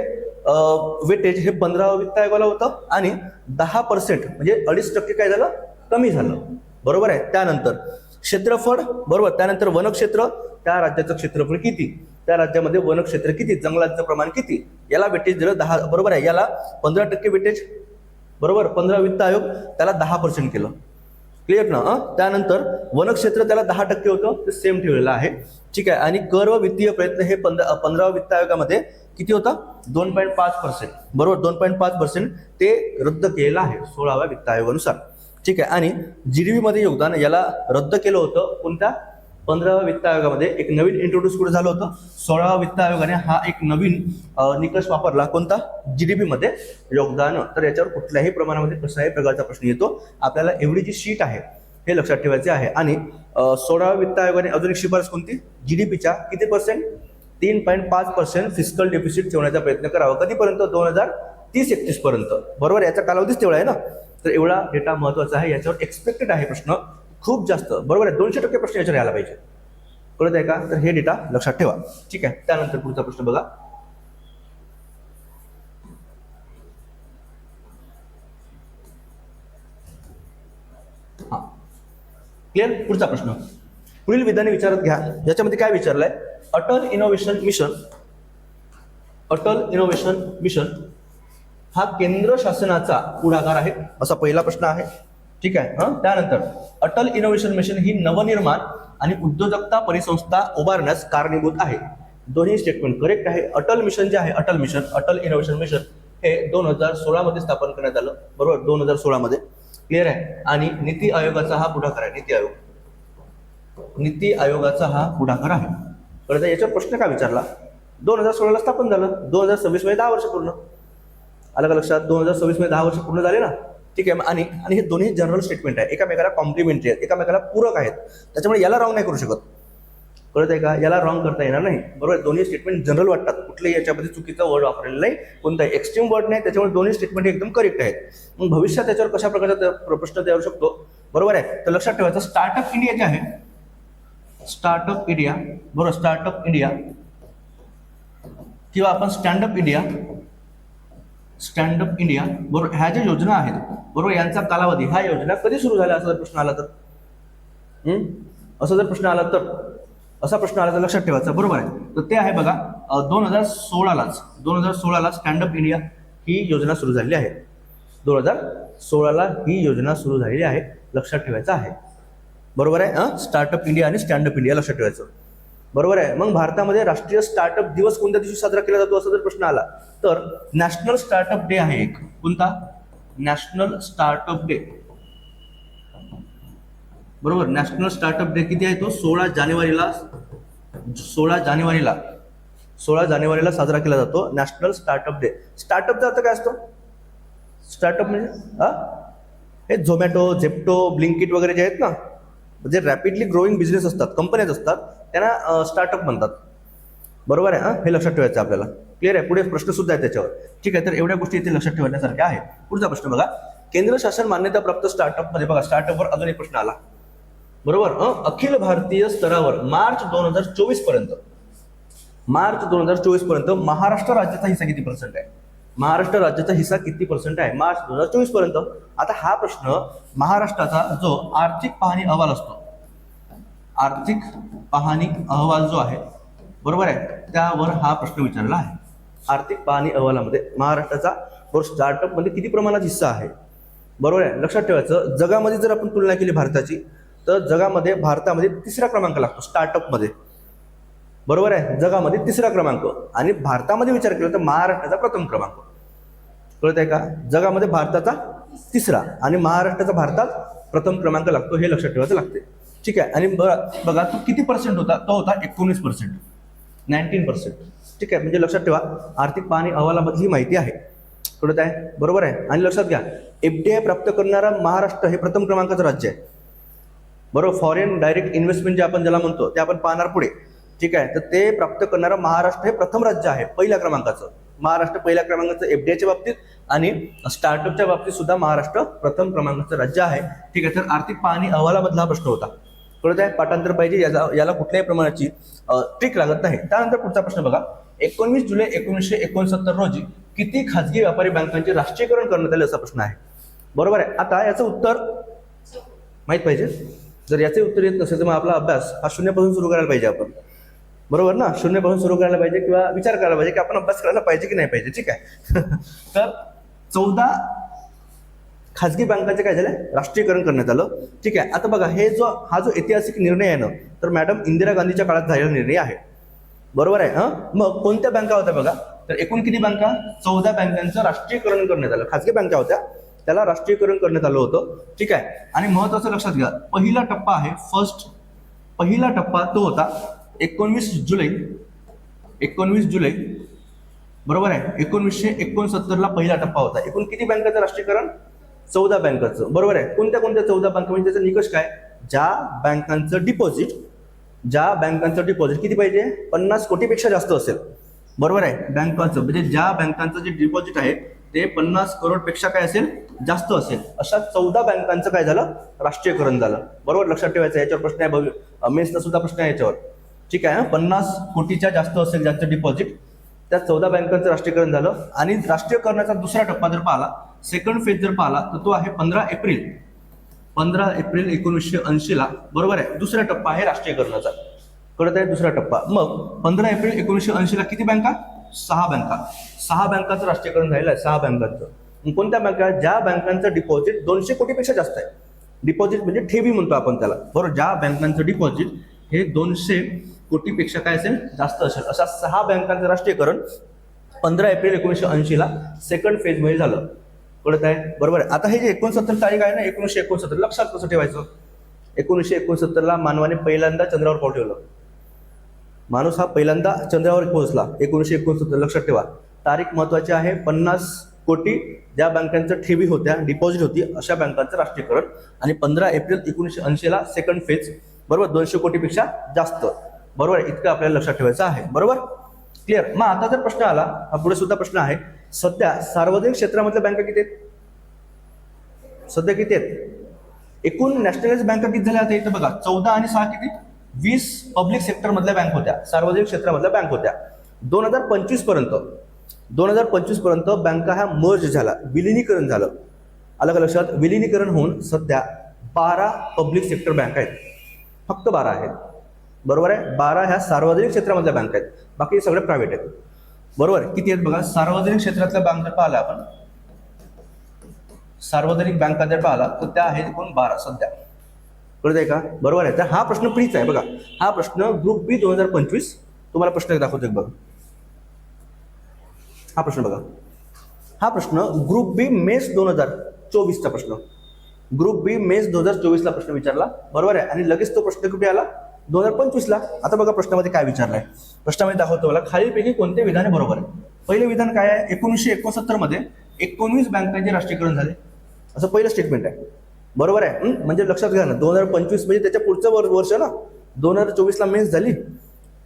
वेटेज हे 15 वित्त आयोगाला होतं आणि 10% म्हणजे 2.5% काय झालं, कमी झालं. बरोबर आहे. त्यानंतर क्षेत्रफळ, बरोबर, त्यानंतर वनक्षेत्र, त्या राज्याचं क्षेत्रफळ किती, त्या राज्यामध्ये वनक्षेत्र किती, जंगलाचं प्रमाण किती, याला वेटेज दिलं 10. बरोबर आहे. याला 15% वेटेज. बरोबर, 15 वित्त आयोग त्याला 10% केलं. क्लिअर ना. त्यानंतर वनक्षेत्र त्याला 10% होतं, ते सेम ठेवलेलं आहे. ठीक आहे. आणि कर व वित्तीय प्रयत्न हे 15 वित्त आयोगामध्ये किती होता, 2.5%. बरोबर, 2.5% ते रद्द केलेलं आहे 16व्या वित्त आयोगानुसार. ठीक आहे. आणि जीडीपी मध्ये योगदान याला रद्द केलं होतं कोणत्या, 15व्या वित्त आयोगामध्ये एक नवीन इंट्रोड्यूस कुठे झालं होतं, 16व्या वित्त आयोगाने हा एक नवीन निकष वापरला, कोणता, जीडीपी मध्ये योगदान. तर याच्यावर कुठल्याही प्रमाणामध्ये कशाही प्रकारचा प्रश्न येतो. आपल्याला एवढी जी शीट आहे हे लक्षात ठेवायचे आहे. आणि 16व्या वित्त आयोगाने अजून एक शिफारस कोणती, जीडीपीच्या किती %, 3.5% फिस्कल डेफिसिट ठेवण्याचा प्रयत्न करावा. कधीपर्यंत, 2030-31 पर्यंत. बरोबर, याचा कालावधीच तेवढा आहे ना. तर एवढा डेटा महत्वाचा आहे, याच्यावर एक्सपेक्टेड आहे प्रश्न खूप जास्त. बरोबर आहे, 200% प्रश्न याच्यावर यायला पाहिजे. कळत आहे का. तर हे डेटा लक्षात ठेवा. ठीक आहे. त्यानंतर पुढचा प्रश्न बघा. हा, क्लिअर. पुढचा प्रश्न पुढील विधाने विचारात घ्या. याच्यामध्ये काय विचारलंय, अटल इनोव्हेशन मिशन हा केंद्र शासनाचा पुढाकार आहे, असा पहिला प्रश्न आहे. ठीक आहे. त्यानंतर अटल इनोव्हेशन मिशन ही नवनिर्माण आणि उद्योजकता परिसंस्था उभारण्यास कारणीभूत आहे. दोन्ही स्टेटमेंट करेक्ट आहे. अटल मिशन जे आहे, अटल इनोव्हेशन मिशन हे 2016 मध्ये स्थापन करण्यात आलं, बरोबर, 2016 मध्ये. क्लिअर आहे. आणि नीती आयोगाचा हा पुढाकार आहे, नीती आयोगाचा हा पुढाकार आहे. कळतं? याच्यावर प्रश्न का विचारला? 2016 स्थापन झालं, 2026 मध्ये 10 वर्ष पूर्ण. आलं का लक्षात? 2026 मध्ये 10 वर्ष पूर्ण झाले ना. ठीक आहे. आणि हे दोन्ही जनरल स्टेटमेंट आहे, एकामेकाला कॉम्प्लिमेंटरी आहेत, एकामेकाला पूरक आहेत. त्याच्यामुळे याला रॉंग नाही करू शकत. कळत आहे का? याला रॉंग करता येणार नाही, बरोबर. दोन्ही स्टेटमेंट जनरल वाटतात, कुठल्याही याच्यामध्ये चुकीचा वर्ड वापरलेला नाही, कोणताही एक्स्ट्रीम वर्ड नाही, त्याच्यामुळे दोन्ही स्टेटमेंट एकदम करेक्ट आहेत. मग भविष्यात त्याच्यावर कशा प्रकारचा प्रश्न तयार होऊ शकतो, बरोबर आहे. तर लक्षात ठेवायचं, स्टार्टअप इंडिया जे आहे, स्टार्टअप इंडिया, बरोबर, स्टार्टअप इंडिया किंवा आपण स्टँडअप इंडिया, बरोबर, ह्या ज्या योजना आहेत, बरोबर, यांचा कालावधी, ह्या योजना कधी सुरू झाल्या असं जर प्रश्न आला तर, असा प्रश्न आला तर लक्षात ठेवायचा, बरोबर आहे. तर ते आहे बघा 2016ला स्टँडअप इंडिया ही योजना सुरू झालेली आहे. 2016ला ही योजना सुरू झालेली आहे, लक्षात ठेवायचं आहे, बरोबर आहे. स्टार्टअप इंडिया आणि स्टँडअप इंडिया लक्षात ठेवायचं, बरोबर आहे. मग भारतामध्ये राष्ट्रीय स्टार्टअप दिवस कोणत्या दिवशी साजरा केला जातो असं जर प्रश्न आला तर नॅशनल स्टार्टअप डे आहे एक. कोणता? नॅशनल स्टार्टअप डे, बरोबर. नॅशनल स्टार्टअप डे किती आहे तो? 16 जानेवारीला साजरा केला जातो नॅशनल स्टार्टअप डे. स्टार्टअपचा अर्थ काय असतो? स्टार्टअप म्हणजे हे झोमॅटो, झेप्टो, ब्लिंकिट वगैरे जे आहेत ना, जे रॅपिडली ग्रोईंग बिझनेस असतात, कंपन्याज असतात, त्यांना स्टार्टअप म्हणतात, बरोबर आहे. हे लक्षात ठेवायचं आपल्याला. क्लिअर आहे. पुढे प्रश्न सुद्धा आहे त्याच्यावर. ठीक आहे. तर एवढ्या गोष्टी इथे लक्षात ठेवण्यासारख्या आहेत. पुढचा प्रश्न बघा, केंद्र शासन मान्यताप्राप्त स्टार्टअप मध्ये बघा, स्टार्टअपवर अजून एक प्रश्न आला, बरोबर. अखिल भारतीय स्तरावर मार्च 2024 पर्यंत महाराष्ट्र राज्याचा हिस्सा किती पर्सेंट आहे? महाराष्ट्र राज्याचा हिस्सा किती पर्सेंट आहे मार्च 2024 पर्यंत? आता हा प्रश्न महाराष्ट्राचा जो आर्थिक पाहणी अहवाल असतो, आर्थिक पाहणी अहवाल जो आहे, बरोबर आहे, त्यावर हा प्रश्न विचारला आहे. आर्थिक पाहणी अहवालामध्ये महाराष्ट्राचा स्टार्टअप मध्ये किती प्रमाणात हिस्सा आहे, बरोबर आहे. लक्षात ठेवायचं, जगामध्ये जर आपण तुलना केली भारताची, तर जगामध्ये भारतामध्ये 3रा क्रमांक लागतो स्टार्टअप मध्ये, बरोबर आहे. जगामध्ये 3रा क्रमांक आणि भारतामध्ये विचार केला तर महाराष्ट्राचा प्रथम क्रमांक. कळत आहे का? जगामध्ये भारताचा 3रा आणि महाराष्ट्राचा भारतात प्रथम क्रमांक लागतो, हे लक्षात ठेवायचं लागते. ठीक आहे. आणि बघा तो किती पर्सेंट होता? तो होता 19%, 19%. ठीक आहे. म्हणजे लक्षात ठेवा, आर्थिक पाहणी अहवालामधली माहिती आहे. कळत आहे, बरोबर आहे. आणि लक्षात घ्या, FDI प्राप्त करणारा महाराष्ट्र हे प्रथम क्रमांकाचं राज्य आहे, बरोबर. फॉरेन डायरेक्ट इन्व्हेस्टमेंट जे आपण ज्याला म्हणतो ते आपण पाहणार पुढे. ठीक आहे. तर ते प्राप्त करणारं महाराष्ट्र हे प्रथम राज्य आहे, पहिल्या क्रमांकाचं. महाराष्ट्र पहिल्या क्रमांकाचं FDIच्या बाबतीत आणि स्टार्टअपच्या बाबतीत सुद्धा महाराष्ट्र प्रथम क्रमांकाचं राज्य आहे. ठीक आहे. तर आर्थिक पाहणी अहवालामधला प्रश्न होता. कळत आहे. पाठांतर पाहिजे, याला कुठल्याही प्रमाणाची ट्रिक लागत नाही. त्यानंतर पुढचा प्रश्न बघा, 19 जुलै 1969 रोजी किती खाजगी व्यापारी बँकांचे राष्ट्रीयकरण करण्यात आले असा प्रश्न आहे, बरोबर आहे. आता याचं उत्तर माहित पाहिजे. जर याचे उत्तर येत नसेल तर मग आपला अभ्यास हा शून्यापासून सुरू करायला पाहिजे आपण, बरोबर ना. शून्यापासून सुरू करायला पाहिजे किंवा विचार करायला पाहिजे की आपण अभ्यास करायला पाहिजे की नाही पाहिजे. ठीक आहे. तर 14 खाजगी बँकांचे काय झालं? राष्ट्रीयकरण करण्यात आलं. ठीक आहे. आता बघा, हा जो ऐतिहासिक निर्णय आहे ना, तर मॅडम इंदिरा गांधीच्या काळात झालेला निर्णय आहे, बरोबर आहे. मग कोणत्या बँका होत्या बघा, तर एकूण किती बँका? 14 बँकांचं राष्ट्रीयकरण करण्यात आलं. खाजगी बँका होत्या, त्याला राष्ट्रीयकरण करण्यात आलं होतं. ठीक आहे. आणि महत्वाचं लक्षात घ्या, पहिला टप्पा आहे, पहिला टप्पा तो होता 19 जुलै, बरोबर आहे. 1969ला पहिला टप्पा होता. एकूण किती बँकांचं राष्ट्रीयकरण? 14 बँकांचं, बरोबर आहे. कोणत्या 14 बँका? म्हणजे त्याचा निकष काय? ज्या बँकांचं डिपॉझिट किती पाहिजे? 50 कोटीपेक्षा जास्त असेल, बरोबर आहे. बँकांचं म्हणजे ज्या बँकांचं जे डिपॉझिट आहे ते 50 करोडपेक्षा काय असेल? जास्त असेल. अशा 14 बँकांचं काय झालं? राष्ट्रीयकरण झालं, बरोबर. लक्षात ठेवायचं, याच्यावर प्रश्न आहे, मेन्सला सुद्धा प्रश्न आहे याच्यावर. ठीक आहे. 50 कोटीच्या जास्त असेल ज्यांचं डिपॉझिट, त्या 14 बँकांचं राष्ट्रीयकरण झालं. आणि राष्ट्रीयकरणाचा दुसरा टप्पा जर पाहिला, सेकंड फेज जर पाहिला, तर तो आहे 15 एप्रिल 1980ला, बरोबर आहे. दुसरा टप्पा आहे राष्ट्रीयकरणाचा. कळत आहे? दुसरा टप्पा. मग 15 एप्रिल 1980ला किती बँका? 6 बँकांचं राष्ट्रीयकरण झालेलं आहे, 6 बँकांचं. कोणत्या बँका? ज्या बँकांचं डिपॉझिट 200 कोटीपेक्षा जास्त आहे. डिपॉझिट म्हणजे ठेवी म्हणतो आपण त्याला, बरोबर. ज्या बँकांचं डिपॉझिट हे 200 कोटीपेक्षा काय असेल? जास्त असेल, अशा 6 बँकांचं राष्ट्रीयकरण 15 एप्रिल 1980ला सेकंड फेजमध्ये झालं. कळत आहे? बरोबर आहे. आता हे जे 69 तारीख आहे ना, 1969 लक्षात कसं ठेवायचं? 1969ला मानवाने पहिल्यांदा चंद्रावर पाऊल ठेवलं. माणूस हा पहिल्यांदा चंद्रावर पोहोचला 1969. लक्षात ठेवा. तारीख महत्वाची आहे. 50 कोटी ज्या बँकांच्या ठेवी होत्या, डिपॉझिट होती, अशा बँकांचं राष्ट्रीयकरण. आणि 15 एप्रिल 1980ला सेकंड फेज. बरोबर, 200 कोटीपेक्षा जास्त. बरोबर, इतकं आपल्याला लक्षात ठेवायचं आहे. बरोबर, क्लिअर. मग आता जर प्रश्न आला, हा पुढे सुद्धा प्रश्न आहे, सध्या सार्वजनिक क्षेत्रामधल्या बँका किती आहेत? सध्या किती आहेत? एकूण नॅशनलाइज बँका किती झाल्या? आता इथं बघा, 14 आणि 6 किती? 20 पब्लिक सेक्टर मधल्या बँक होत्या, सार्वजनिक क्षेत्रामधल्या बँक होत्या. 2025 पर्यंत बँका ह्या मर्ज झाला, विलिनीकरण झालं. अलग लक्षात, विलिनीकरण होऊन सध्या 12 पब्लिक सेक्टर बँक आहेत. फक्त 12 आहेत. बरोबर आहे. 12 ह्या सार्वजनिक क्षेत्रामधल्या बँक आहेत, बाकी सगळे प्रायव्हेट आहेत. बरोबर, किती आहेत बघा? सार्वजनिक क्षेत्रातल्या बँक जर पाहिला आपण, सार्वजनिक बँका जर पाहिला तर त्या आहेत एकूण 12 सध्या. कळत आहे का? बरोबर आहे. तर हा प्रश्न प्रीच आहे बघा. हा प्रश्न ग्रुप बी 2025. तुम्हाला प्रश्न दाखवतो एक बघा. हा प्रश्न बघा. हा प्रश्न ग्रुप बी मेस 2024चा प्रश्न. ग्रुप बी मेस 2024ला प्रश्न विचारला. बरोबर आहे. आणि लगेच तो प्रश्न कुठे आला? 2025ला. आता बघा प्रश्नामध्ये काय विचारलाय. प्रश्नामध्ये दाखवतो मला, खालीलपैकी कोणते विधान बरोबर आहे? पहिले विधान काय आहे? 1969 मध्ये 19 बँकांचे राष्ट्रीयकरण झाले, असं पहिलं स्टेटमेंट आहे. बरोबर आहे. म्हणजे लक्षात घ्या ना, 2025 म्हणजे त्याच्या पुढचं वर्ष ना. 2024ला मेन्स झाली.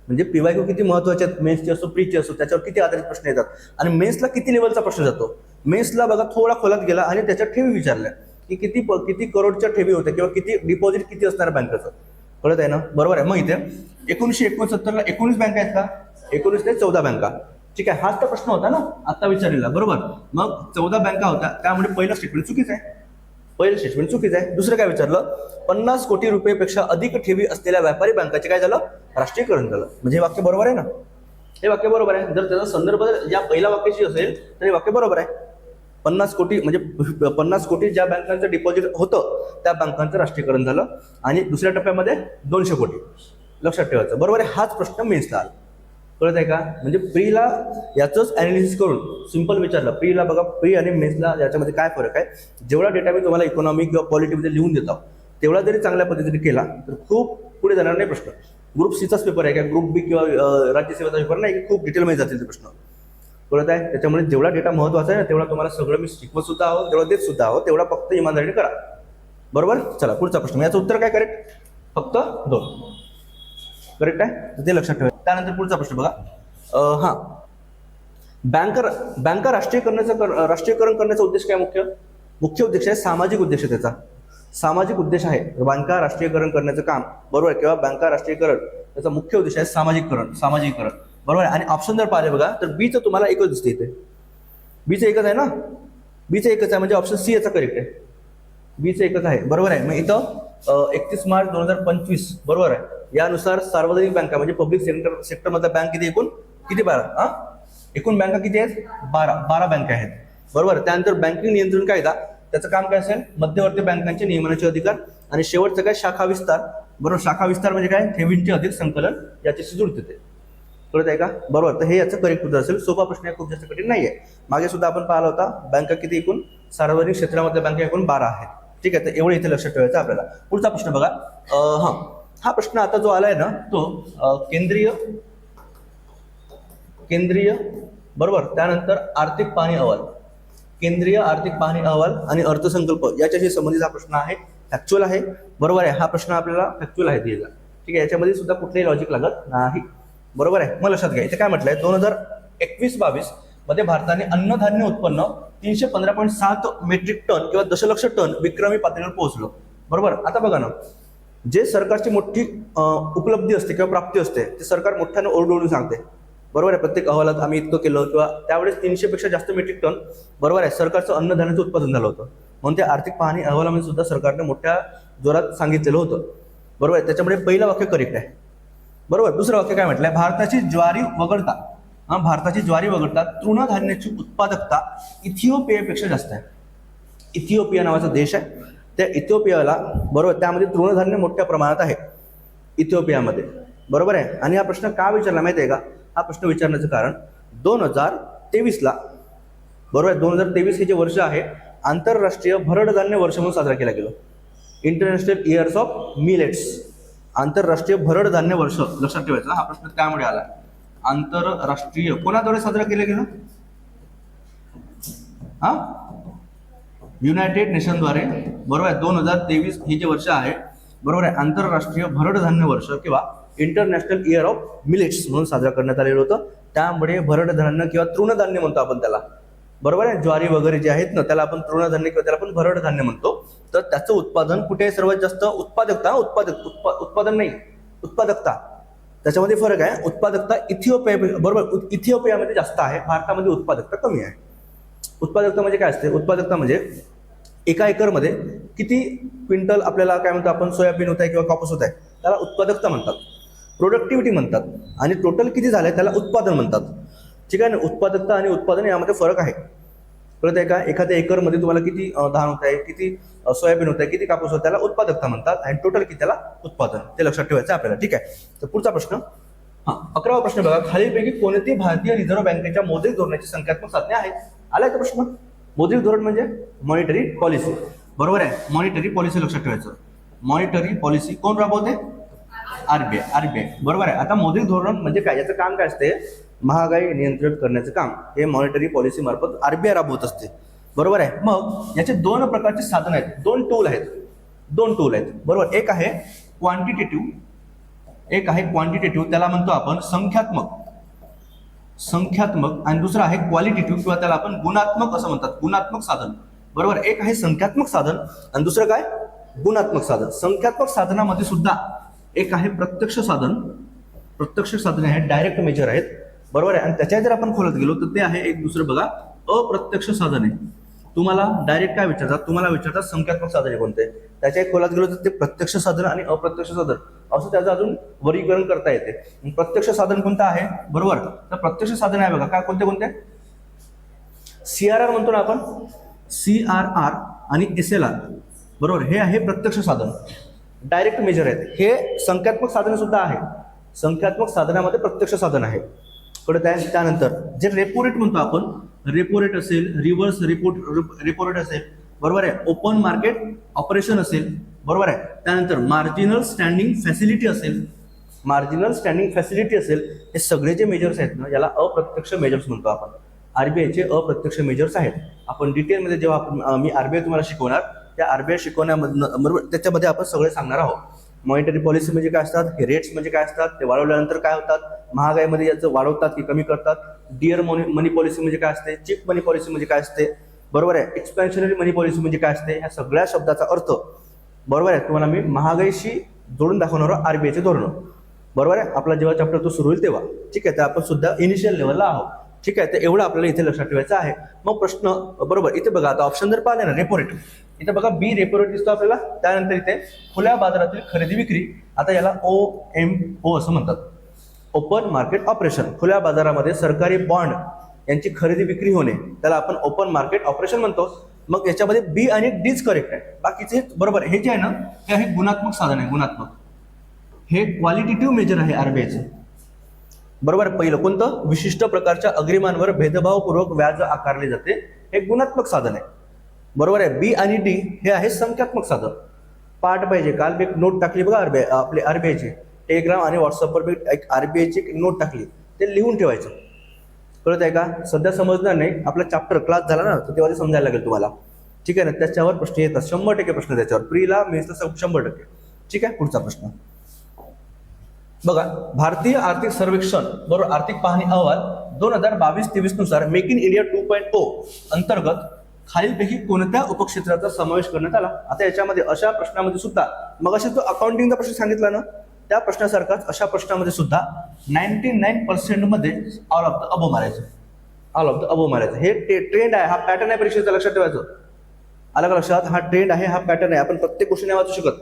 म्हणजे पीवायक्यू किती महत्वाचे आहेत, मेन्सची असो प्रीची असो, त्याच्यावर किती आधारित प्रश्न येतात. आणि मेन्सला किती लेवलचा प्रश्न जातो. मेन्सला बघा थोडा खोलात गेला आणि त्याच्या ठेवी विचारल्या की किती करोडच्या ठेवी होत्या किंवा किती डिपॉझिट किती असणार बँकेचं. कळत आहे ना? बरोबर आहे. मग इथे 1969ला 19 बँका आहेत का? 19 नाही, 14 बँका. ठीक आहे. हाच तर प्रश्न होता ना आता विचारलेला. बरोबर, मग 14 बँका होत्या, त्यामुळे पहिलं स्टेटमेंट चुकीचं आहे. पहिलं स्टेटमेंट चुकीचं आहे. दुसरं काय विचारलं? 50 कोटी रुपयेपेक्षा अधिक ठेवी असलेल्या व्यापारी बँकाचे काय झालं? राष्ट्रीयकरण झालं. म्हणजे हे वाक्य बरोबर आहे ना? हे वाक्य बरोबर आहे. जर त्याचा संदर्भ या पहिल्या वाक्याशी असेल तर हे वाक्य बरोबर आहे. 50 कोटी म्हणजे 50 कोटी ज्या बँकांचं डिपॉझिट होतं त्या बँकांचं राष्ट्रीयकरण झालं. आणि दुसऱ्या टप्प्यामध्ये 200 कोटी. लक्षात ठेवायचं. बरोबर आहे. हाच प्रश्न मेन्सला आला. कळत आहे का? म्हणजे प्रीला याचंच अनालिसिस करून सिंपल विचारलं. प्रीला बघा, प्री आणि मेन्सला याच्यामध्ये काय फरक आहे. जेवढा डेटा मी तुम्हाला इकॉनॉमी किंवा पॉलिटीमध्ये लिहून देतो तेवढा जरी चांगल्या पद्धतीने केला तर खूप पुढे जाणार नाही प्रश्न. ग्रुप सीचाच पेपर आहे का? ग्रुप बी किंवा राज्यसेवेचा पेपर नाही की खूप डिटेलमध्ये जातील ते प्रश्न. कळत आहे? त्याच्यामुळे जेवढा डेटा महत्वाचा आहे ना तेवढा तुम्हाला सगळं मी शिकवत सुद्धा आहोत, तेवढा देत सुद्धा आहोत, तेवढा फक्त इमानदारीने करा. बरोबर. चला पुढचा प्रश्न. याचं उत्तर काय करेक्ट? फक्त 2 करेक्ट आहे, ते लक्षात ठेवा. त्यानंतर पुढचा प्रश्न बघा. हा, बँका राष्ट्रीयकरण करण्याचा उद्देश काय? मुख्य उद्देश आहे सामाजिक उद्देश आहे. त्याचा सामाजिक उद्देश आहे बँका राष्ट्रीयकरण करण्याचं काम. बरोबर आहे. किंवा बँका राष्ट्रीयकरण त्याचा मुख्य उद्देश आहे सामाजिकरण. बरोबर आहे. आणि ऑप्शन जर पाहिले बघा तर बीचं तुम्हाला एकच दिसते इथे. बीचं एकच आहे ना? बीचं एकच आहे म्हणजे ऑप्शन सी याचा करेक्ट आहे. बीचं एकच आहे. बरोबर आहे. मग इथं 31 मार्च 2025 बरोबर आहे. यानुसार सार्वजनिक बँका म्हणजे पब्लिक सेक्टर मधल्या बँक किती एकूण? किती? 12. एकूण बँका किती आहेत? 12 बँका आहेत. बरोबर. त्यानंतर बँकिंग नियंत्रण कायदा त्याचं काम काय असेल? मध्यवर्ती बँकांचे नियमनाचे अधिकार. आणि शेवटचं काय? शाखा विस्तार. बरोबर. शाखा विस्तार म्हणजे काय? ठेवींचे अधिक संकलन याच्याशी जुळते ते. कळत आहे का? बरोबर. तर हे याचं करेक्ट उत्तर असेल. सोपा प्रश्न आहे, खूप जास्त कठीण नाहीये. मागे सुद्धा आपण पाहिला होता. बँका किती एकूण? सार्वजनिक क्षेत्रामधल्या बँका एकूण 12 आहेत. ठीक आहे. तर एवढं इथे लक्षात ठेवायचं आपल्याला. पुढचा प्रश्न बघा. हा प्रश्न आता जो आलाय ना तो केंद्रीय बरोबर. त्यानंतर आर्थिक पाहणी अहवाल, केंद्रीय आर्थिक पाहणी अहवाल आणि अर्थसंकल्प याच्याशी संबंधित हा प्रश्न आहे. फॅक्च्युअल आहे. बरोबर आहे. हा प्रश्न आपल्याला फॅक्च्युअल आहे दिलेला. ठीक आहे. याच्यामध्ये सुद्धा कुठलेही लॉजिक लागत नाही. बरोबर आहे. मग लक्षात घ्या इथे काय म्हटलंय, 2021-22 मध्ये भारताने अन्नधान्य उत्पन्न 315.7 मेट्रिक टन किंवा दशलक्ष टन विक्रमी पातळीवर पोहोचलो. बरोबर. आता बघा ना, जे सरकारची मोठी उपलब्धी असते किंवा प्राप्ती असते ते सरकार मोठ्याने ओरडून सांगते. बरोबर आहे. प्रत्येक अहवालात आम्ही इतकं केलं किंवा त्यावेळेस 300 पेक्षा जास्त मेट्रिक टन बरोबर आहे सरकारचं अन्नधान्याचं उत्पादन झालं होतं. म्हणून ते आर्थिक पाहणी अहवालामध्ये सुद्धा सरकारने मोठ्या जोरात सांगितलेलं होतं. बरोबर आहे. त्याच्यामुळे पहिलं वाक्य करेक्ट आहे. बरोबर. दुसरं वाक्य काय म्हटलंय? भारताची ज्वारी वगळता तृणधान्याची उत्पादकता इथिओपियापेक्षा जास्त आहे. इथिओपिया नावाचा देश आहे. त्या इथिओपियाला बरोबर त्यामध्ये तृणधान्य मोठ्या प्रमाणात आहे इथिओपियामध्ये. बरोबर आहे. आणि हा प्रश्न का विचारला माहिती आहे का? हा प्रश्न विचारण्याचं कारण 2023ला, बरोबर आहे, 2023 हे जे वर्ष आहे आंतरराष्ट्रीय भरड धान्य वर्ष म्हणून साजरा केला गेलो. इंटरनॅशनल इयर्स ऑफ मिलेट्स, आंतरराष्ट्रीय भरड धान्य वर्ष लक्षात ठेवायचा. हा प्रश्न त्यामुळे आला. आंतरराष्ट्रीय कोणाद्वारे साजरा केलं गेलं? हा, युनायटेड नेशनद्वारे, बरोबर आहे. 2023 हे जे वर्ष आहे, बरोबर आहे, आंतरराष्ट्रीय भरड धान्य वर्ष किंवा इंटरनॅशनल इयर ऑफ मिलेट्स म्हणून साजरा करण्यात आलेलं होतं. त्यामुळे भरड धान्य किंवा तृणधान्य म्हणतो आपण त्याला, बरोबर आहे. ज्वारी वगैरे जे आहेत ना त्याला आपण तृणधान्य किंवा त्याला आपण भरड धान्य म्हणतो. तर त्याचं उत्पादन कुठे आहे सर्वात जास्त? उत्पादकता, उत्पादन नाही, उत्पादकता, त्याच्यामध्ये फरक आहे. उत्पादकता इथिओपिया, बरोबर, इथिओपियामध्ये जास्त आहे, भारतामध्ये उत्पादकता कमी आहे. उत्पादकता म्हणजे काय असते? उत्पादकता म्हणजे एका एकरमध्ये किती क्विंटल आपल्याला काय म्हणतो आपण सोयाबीन होत आहे किंवा कापूस होत आहे त्याला उत्पादकता म्हणतात, प्रोडक्टिव्हिटी म्हणतात. आणि टोटल किती झालंय त्याला उत्पादन म्हणतात. ठीक आहे ना. उत्पादकता आणि उत्पादन यामध्ये फरक आहे. कळत आहे का? एखाद्या एकरमध्ये तुम्हाला किती धान होत आहे, किती सोयाबीन होत आहे, किती कापूस होत आहे, त्याला उत्पादकता म्हणतात. आणि टोटल किती त्याला उत्पादन, ते लक्षात ठेवायचं आपल्याला. ठीक आहे. तर पुढचा प्रश्न, 11वा प्रश्न बघा. खालीलपैकी कोणती भारतीय रिझर्व्ह बँकेच्या मौद्रिक धोरणाची संख्यात्मक साधने आहेत? आलाय का प्रश्न? मौद्रिक धोरण म्हणजे मॉनिटरी पॉलिसी, बरोबर आहे. मॉनिटरी पॉलिसी लक्षात ठेवायचं. मॉनिटरी पॉलिसी कोण राबवते? आरबीआय, बरोबर आहे. आता मौद्रिक धोरण म्हणजे काय? याचं काम काय असते? महागाई नियंत्रित करण्याचं काम हे मॉनिटरी पॉलिसी मार्फत आरबीआय राबवत असते, बरोबर आहे. मग याचे दोन प्रकारचे साधन आहेत, दोन टूल आहेत, बरोबर. एक आहे क्वांटिटेटिव्ह, त्याला म्हणतो आपण संख्यात्मक, आणि दुसरं आहे क्वालिटेटिव्ह किंवा त्याला आपण गुणात्मक असं म्हणतात, गुणात्मक साधन, बरोबर. एक आहे संख्यात्मक साधन आणि दुसरं काय? गुणात्मक साधन. संख्यात्मक साधनामध्ये सुद्धा एक आहे प्रत्यक्ष साधने आहेत, डायरेक्ट मेजर आहेत, बरोबर आहे. आणि त्याच्या जर आपण खोलात गेलो तर ते आहे एक दुसरं बघा, अप्रत्यक्ष साधने. तुम्हाला डायरेक्ट काय विचारतात? तुम्हाला विचारतात संख्यात्मक साधने कोणते. त्याच्या खोलात गेलो तर ते प्रत्यक्ष साधन आणि अप्रत्यक्ष साधन असं त्याचं अजून वर्गीकरण करता येते. प्रत्यक्ष साधन कोणतं आहे? बरोबर. तर प्रत्यक्ष साधन आहे बघा, काय कोणते? CRR म्हणतो ना आपण, CRR आणि SLR, बरोबर. हे आहे प्रत्यक्ष साधन, डायरेक्ट मेजर आहेत. हे संख्यात्मक साधन सुद्धा आहे. संख्यात्मक साधनामध्ये प्रत्यक्ष साधन आहे, कळत आहे. त्यानंतर जे रेपो रेट म्हणतो आपण, रेपो रेट असेल, रिव्हर्स रेपो रेट असेल, बरोबर आहे. ओपन मार्केट ऑपरेशन असेल, बरोबर आहे. त्यानंतर मार्जिनल स्टँडिंग फॅसिलिटी असेल, हे सगळे जे मेजर्स आहेत ना याला अप्रत्यक्ष मेजर्स म्हणतो आपण. आरबीआयचे अप्रत्यक्ष मेजर्स आहेत. आपण डिटेलमध्ये जेव्हा मी आरबीआय तुम्हाला शिकवणार त्या आरबीआय शिकवण्यामधून, बरोबर, त्याच्यामध्ये आपण सगळे सांगणार आहोत. मॉनिटरी पॉलिसी म्हणजे काय असतात, हे रेट्स म्हणजे काय असतात, ते वाढवल्यानंतर काय होतात, महागाईमध्ये याचं वाढवतात की कमी करतात. डिअर मनी पॉलिसी म्हणजे काय असते, चिप मनी पॉलिसी म्हणजे काय असते, बरोबर आहे. एक्सपेन्शनरी मनी पॉलिसी म्हणजे काय असते, ह्या सगळ्या शब्दाचा अर्थ, बरोबर आहे, तुम्हाला मी महागाईशी जोडून दाखवणार आरबीआयचे धोरण, बरोबर आहे. आपला जेव्हा चॅप्टर तो सुरू होईल तेव्हा. ठीक आहे. तर आपण सुद्धा इनिशियल लेवलला आहोत. ठीक आहे. तर एवढं आपल्याला इथे लक्षात ठेवायचं आहे. मग प्रश्न, बरोबर, इथे बघा आता ऑप्शन जर पाहिले ना, रेपो रेट, इथे बघा बी रेपो रेट दिसतो आपल्याला. त्यानंतर इथे खुल्या बाजारातील खरेदी विक्री, आता याला OMO असं म्हणतात, ओपन मार्केट ऑपरेशन. खुल्या बाजारामध्ये सरकारी बॉन्ड यांची खरेदी विक्री होणे त्याला आपण ओपन मार्केट ऑपरेशन म्हणतो. मग याच्यामध्ये बी आणि डीच करेक्ट आहे, बाकीचे बरोबर. हे जे आहे ना हे आहे गुणात्मक साधन आहे, गुणात्मक. हे क्वालिटेटिव्ह मेजर आहे आरबीआयचं, बरोबर. पहिलं कोणतं? विशिष्ट प्रकारच्या अग्रिमांवर भेदभावपूर्वक व्याज आकारले जाते, हे गुणात्मक साधन आहे, बरोबर आहे. बी आणि डी हे आहे संख्यात्मक साधन. पाठ पाहिजे, काल मी एक नोट टाकली बघा आपले आरबीआयची, टेलिग्राम आणि व्हॉट्सअपवर मी एक आरबीआयची एक नोट टाकली, ते लिहून ठेवायचं, कळत आहे का? सध्या समजणार नाही, आपला चॅप्टर क्लास झाला ना तर तेव्हा ते समजायला लागेल तुम्हाला. ठीक आहे ना. त्याच्यावर प्रश्न येतात, 100% प्रश्न त्याच्यावर, प्रीला मेन्सला 100%. ठीक आहे. पुढचा प्रश्न बघा, भारतीय आर्थिक सर्वेक्षण, बरोबर, आर्थिक पाहणी अहवाल 2022-23 नुसार मेक इन इंडिया 2.0 अंतर्गत खालीलपैकी कोणत्या उपक्षेत्राचा समावेश करण्यात आला? आता याच्यामध्ये अशा प्रश्नामध्ये सुद्धा, मग असे तो अकाउंटिंगचा प्रश्न सांगितला ना त्या प्रश्नासारखाच अशा प्रश्नामध्ये सुद्धा 99% मध्ये ऑल ऑफ द अबो मारायचं. हे ट्रेंड आहे, हा पॅटर्न आहे परीक्षेचा, लक्षात ठेवायचं. आलं का लक्षात? हा ट्रेंड आहे, हा पॅटर्न आहे. आपण प्रत्येक गोष्टी नाही वाचू शकत,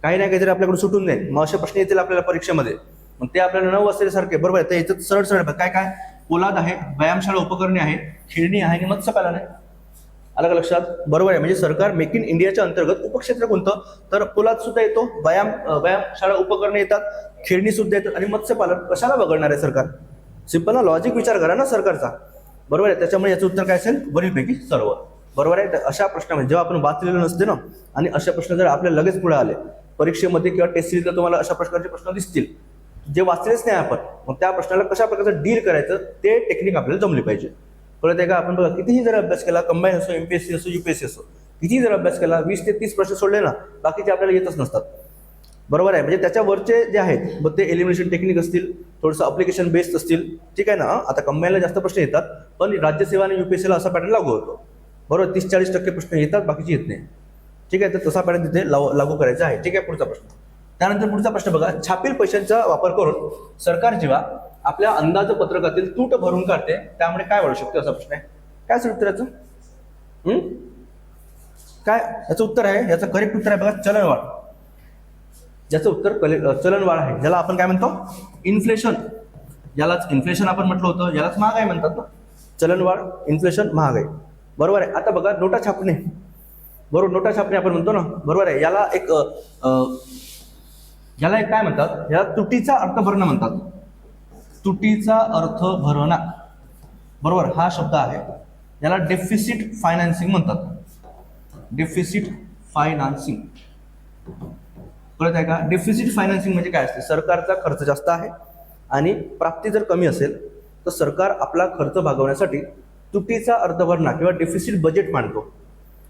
काही ना काहीतरी आपल्याकडे सुटून जाईल. मग असे प्रश्न येतील आपल्याला परीक्षेमध्ये, मग ते आपल्याला न वाचल्यासारखे, बरोबर आहे. तर याच्यात सरळ काय पोलाद आहे, व्यायामशाळा उपकरणे आहे, खेळणी आहे आणि मत्स्यपालन आहे. आलं का लक्षात? बरोबर आहे. म्हणजे सरकार मेक इन इंडियाच्या अंतर्गत उपक्षेत्र कोणतं? तर पोलाद सुद्धा येतो, व्यायामशाळा उपकरणे येतात, खेळणी सुद्धा येतात आणि मत्स्यपालन कशाला बघणार आहे सरकार? सिंपल ना, लॉजिक विचार करा ना सरकारचा. बरोबर आहे. त्याच्यामुळे याचं उत्तर काय असेल? वरीलपैकी सर्व. बरोबर आहे. तर अशा प्रश्नामध्ये जेव्हा आपण वाचलेलं नसते ना आणि अशा प्रश्न जर आपल्याला लगेच पुढे आले परीक्षेमध्ये किंवा टेस्ट सिरीजला तुम्हाला अशा प्रकारचे प्रश्न दिसतील जे वाचलेच नाही आपण, मग त्या प्रश्नाला कशा प्रकारचं डील करायचं ते टेक्निक आपल्याला जमली पाहिजे. कळत आहे का? आपण बघा कितीही जर अभ्यास केला, कंबाईन असो, एमपीएससी असो, युपीएससी असो, कितीही जर अभ्यास केला, 20 ते 30 प्रश्न सोडले ना, बाकीचे आपल्याला येतच नसतात. बरोबर आहे. म्हणजे त्याच्यावरचे जे आहेत मग ते एलिमिनेशन टेक्निक असतील, थोडंसं अप्लिकेशन बेस्ड असतील, ठीक आहे ना. आता कंबाईनला जास्त प्रश्न येतात, पण राज्यसेवा आणि युपीएससीला असा पॅटर्न लागू होतो. बरोबर, 30-40% प्रश्न येतात, बाकीचे येत नाही. ठीक आहे, तर तसा पॅटर्न तिथे लागू करायचा आहे. ठीक आहे, पुढचा प्रश्न. त्यानंतर पुढचा प्रश्न बघा, छापील पैशांचा वापर करून सरकार जेव्हा आपल्या अंदाजपत्रकातील तूट भरून काढते त्यामुळे काय वाढू शकते, असा प्रश्न आहे. काय असेल उत्तराचं? काय याचं उत्तर आहे? याचं करेक्ट उत्तर आहे बघा, चलनवाढ. ज्याचं उत्तर चलनवाढ आहे, ज्याला आपण काय म्हणतो? इन्फ्लेशन. यालाच इन्फ्लेशन आपण म्हटलं होतं, यालाच महागाई म्हणतात ना. चलनवाढ, इन्फ्लेशन, महागाई. बरोबर आहे. आता बघा, नोटा छापणे. बरोबर, नोटा छापणे आपण म्हणतो ना. बरोबर आहे. याला एक काय म्हणतात? याला तुटीचा अर्थ भरणा म्हणतात. तुटीचा अर्थ भरणा. बरोबर, हा शब्द आहे. याला डेफिसिट फायनान्सिंग म्हणतात. Deficit financing. कळत आहे का? डेफिसिट फायनान्सिंग म्हणजे काय असते? सरकारचा खर्च जास्त आहे आणि प्राप्ती जर कमी असेल तर सरकार आपला खर्च भागवण्यासाठी तुटीचा अर्थभरणा किंवा डेफिसिट बजेट मांडतो.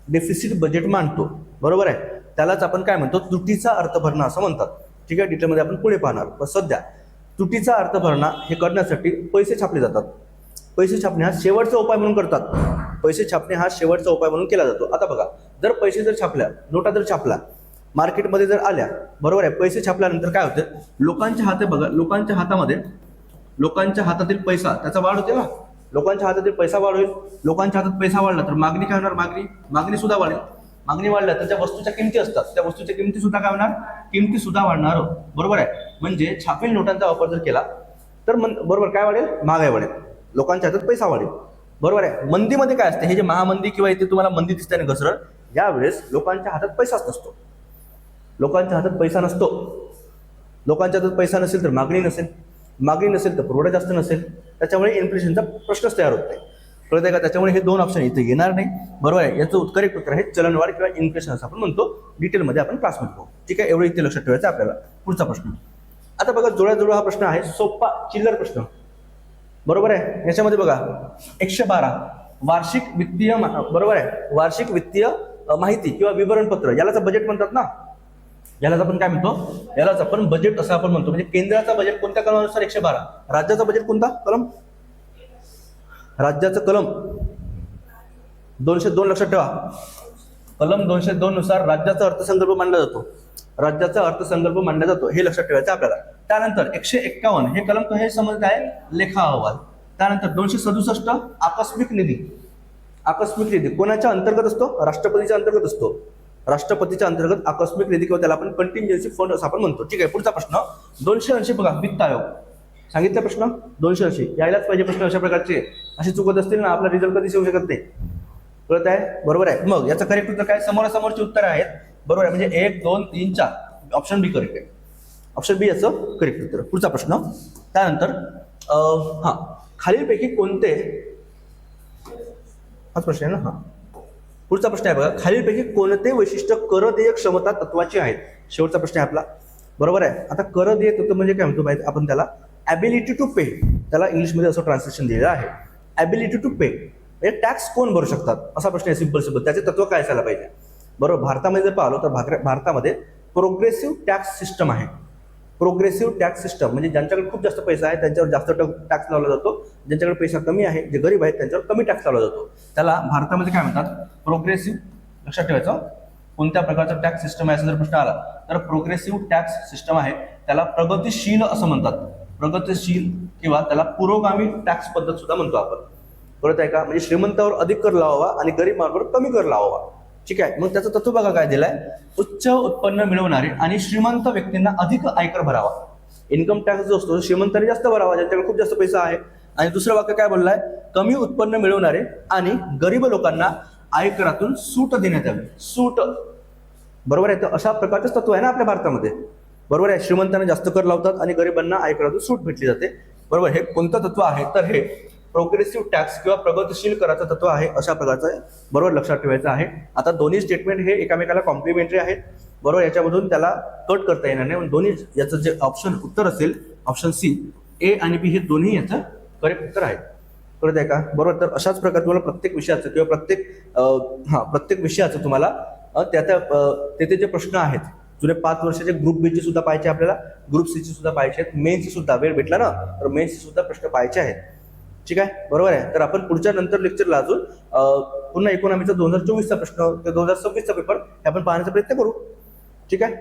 डेफिसिट बजेट मांडतो. बरोबर आहे. त्यालाच आपण काय म्हणतो? तुटीचा अर्थभरणा असं म्हणतात. ठीक आहे, डिटेलमध्ये आपण पुढे पाहणार. पण सध्या तुटीचा अर्थभरणा हे करण्यासाठी पैसे छापले जातात. पैसे छापणे हा शेवटचा उपाय म्हणून करतात. पैसे छापणे हा शेवटचा उपाय म्हणून केला जातो. आता बघा, जर पैसे जर छापल्या, नोटा जर छापला, मार्केटमध्ये जर आल्या, बरोबर आहे, पैसे छापल्यानंतर काय होतं? लोकांच्या हातात बघा, लोकांच्या हातातील पैसा त्याचा वाढ होते ना. लोकांच्या हातातील पैसा वाढ होईल. लोकांच्या हातात पैसा वाढला तर मागणी काय होणार? मागणी सुद्धा वाढेल. मागणी वाढल्या तर ज्या वस्तूच्या किमती असतात त्या वस्तूच्या किमती सुद्धा काय होणार? किमती सुद्धा वाढणार. बरोबर आहे. म्हणजे छापील नोटांचा वापर जर केला तर बरोबर काय वाढेल? महागाई वाढेल. लोकांच्या हातात पैसा वाढेल. बरोबर आहे. मंदीमध्ये काय असते? हे जे महामंदी किंवा इथे तुम्हाला मंदी दिसते ना घसरण, यावेळेस लोकांच्या हातात पैसाच नसतो. लोकांच्या हातात पैसा नसतो. लोकांच्या हातात पैसा नसेल तर मागणी नसेल. मागणी नसेल तर पुरवठा जास्त नसेल. त्याच्यामुळे इन्फ्लेशनचा प्रश्नच तयार होत नाही. कळत आहे का? त्याच्यामुळे हे दोन ऑप्शन इथे येणार नाही. बरोबर आहे. याचं करेक्ट उत्तर आहे चलनवाढ किंवा इन्फ्लेशन असं आपण म्हणतो. डिटेलमध्ये आपण क्लासमध्ये पाहू. ठीक आहे, एवढं इथे लक्षात ठेवायचं आपल्याला. पुढचा प्रश्न. आता बघा, जोड्याजोड हा प्रश्न आहे, सोपा चिल्लर प्रश्न. बरोबर आहे. याच्यामध्ये बघा, 112 वार्षिक वित्तीय, बरोबर आहे, वार्षिक वित्तीय माहिती किंवा विवरणपत्र, यालाच बजेट म्हणतात ना. यालाच आपण काय म्हणतो? यालाच आपण बजेट असं आपण म्हणतो. म्हणजे केंद्राचा बजेट कोणत्या कलमानुसार? 112. राज्याचा बजेट कोणता कलम? राज्याचं कलम 202 लक्षात ठेवा. कलम 202 नुसार राज्याचा अर्थसंकल्प मांडला जातो. राज्याचा अर्थसंकल्प मांडला जातो, हे लक्षात ठेवायचं आपल्याला. त्यानंतर 151 हे कलम हे समजत आहे, लेखा अहवाल. त्यानंतर 267 आकस्मिक निधी. आकस्मिक निधी कोणाच्या अंतर्गत असतो? राष्ट्रपतीच्या अंतर्गत असतो. राष्ट्रपतीच्या अंतर्गत आकस्मिक निधी किंवा त्याला आपण कंटिंजन्सी फंड असं आपण म्हणतो. ठीक आहे, पुढचा प्रश्न 280 बघा, वित्त आयोग. सांगितलं प्रश्न 280 यायलाच पाहिजे प्रश्न अशा प्रकारचे. अशी चुकत असतील ना, आपला रिझल्ट कधीच येऊ शकत नाही. कळत आहे? बरोबर आहे. मग याचं करेक्ट उत्तर काय? समोरासमोरची उत्तर आहेत. बरोबर आहे. म्हणजे 1, 2, 3, 4 ऑप्शन बी करेक्ट आहे. ऑप्शन बी याचं करेक्ट उत्तर. पुढचा प्रश्न. त्यानंतर खालीलपैकी कोणते, हाच प्रश्न आहे ना. पुढचा प्रश्न आहे बघा, खालीलपैकी कोणते वैशिष्ट्य कर देय क्षमता तत्वाची आहेत? शेवटचा प्रश्न आहे आपला. बरोबर आहे. आता कर देय तत्व म्हणजे काय म्हणतो माहिती आपण त्याला? ॲबिलिटी टू पे. त्याला इंग्लिशमध्ये असं ट्रान्सलेशन दिलेलं आहे, ॲबिलिटी टू पे. म्हणजे टॅक्स कोण भरू शकतात असा प्रश्न आहे. सिंपल. त्याचे तत्व काय असायला पाहिजे? बरोबर, भारतामध्ये जर पाहिलं तर भारतामध्ये प्रोग्रेसिव्ह टॅक्स सिस्टम आहे. प्रोग्रेसिव्ह टॅक्स सिस्टम म्हणजे ज्यांच्याकडे खूप जास्त पैसा आहे त्यांच्यावर जास्त टॅक्स लावला जातो. ज्यांच्याकडे पैसा कमी आहे, जे गरीब आहेत, त्यांच्यावर कमी टॅक्स लावला जातो. त्याला भारतामध्ये काय म्हणतात? प्रोग्रेसिव्ह. लक्षात ठेवायचं. कोणत्या प्रकारचा टॅक्स सिस्टम आहे असा जर प्रश्न आला तर प्रोग्रेसिव्ह टॅक्स सिस्टम आहे. त्याला प्रगतिशील असं म्हणतात. प्रगतिशील किंवा त्याला पुरोगामी टॅक्स पद्धत सुद्धा म्हणतो आपण. कळत आहे का? म्हणजे श्रीमंतावर अधिक कर लावावा आणि गरिबांवर कमी कर लावावा. ठीक आहे. मग त्याचं तत्व बघा काय दिलंय? उच्च उत्पन्न मिळवणारे आणि श्रीमंत व्यक्तींना अधिक आयकर भरावा. इन्कम टॅक्स जो असतो श्रीमंतांनी जास्त भरावा, ज्यांच्याकडे खूप जास्त पैसा आहे. आणि दुसरं वाक्य काय बोललाय? कमी उत्पन्न मिळवणारे आणि गरीब लोकांना आयकरातून सूट देण्यात यावी. सूट. बरोबर आहे. तर अशा प्रकारचं तत्व आहे ना आपल्या भारतामध्ये. बरोबर आहे. श्रीमंतांना जास्त कर लावतात आणि गरिबांना आयकरातून सूट भेटली जाते. बरोबर. हे कोणतं तत्व आहे? तर हे प्रोग्रेसिव्ह टॅक्स किंवा प्रगतीशील कराचं तत्व आहे, अशा प्रकारचं आहे. बरोबर, लक्षात ठेवायचं आहे. आता दोन्ही स्टेटमेंट हे एकामेकाला कॉम्प्लिमेंटरी आहेत. बरोबर, याच्यामधून त्याला कट करता येणार नाही. दोन्ही याचं जे ऑप्शन उत्तर असेल, ऑप्शन सी, ए आणि बी हे दोन्ही याचं करेक्ट उत्तर आहे. कळत आहे का? बरोबर. तर अशाच प्रकारे तुम्हाला प्रत्येक विषयाचं किंवा प्रत्येक विषयाचं तुम्हाला तेथे जे प्रश्न आहेत, जुने 5 वर्षाचे ग्रुप बी चे सुद्धा पाहायचे आपल्याला, ग्रुप सी चे सुद्धा पाहायचे आहेत, मेन्सचे सुद्धा, वेळ भेटला ना तर मेन्सचे सुद्धा प्रश्न पाहायचे आहेत. ठीक आहे, बरोबर आहे. तर आपण पुढच्या नंतर लेक्चरला अजून पुन्हा इकॉनॉमीचा 2024चा प्रश्न, 2026चा पेपर हे आपण पाहण्याचा प्रयत्न करू. ठीक आहे.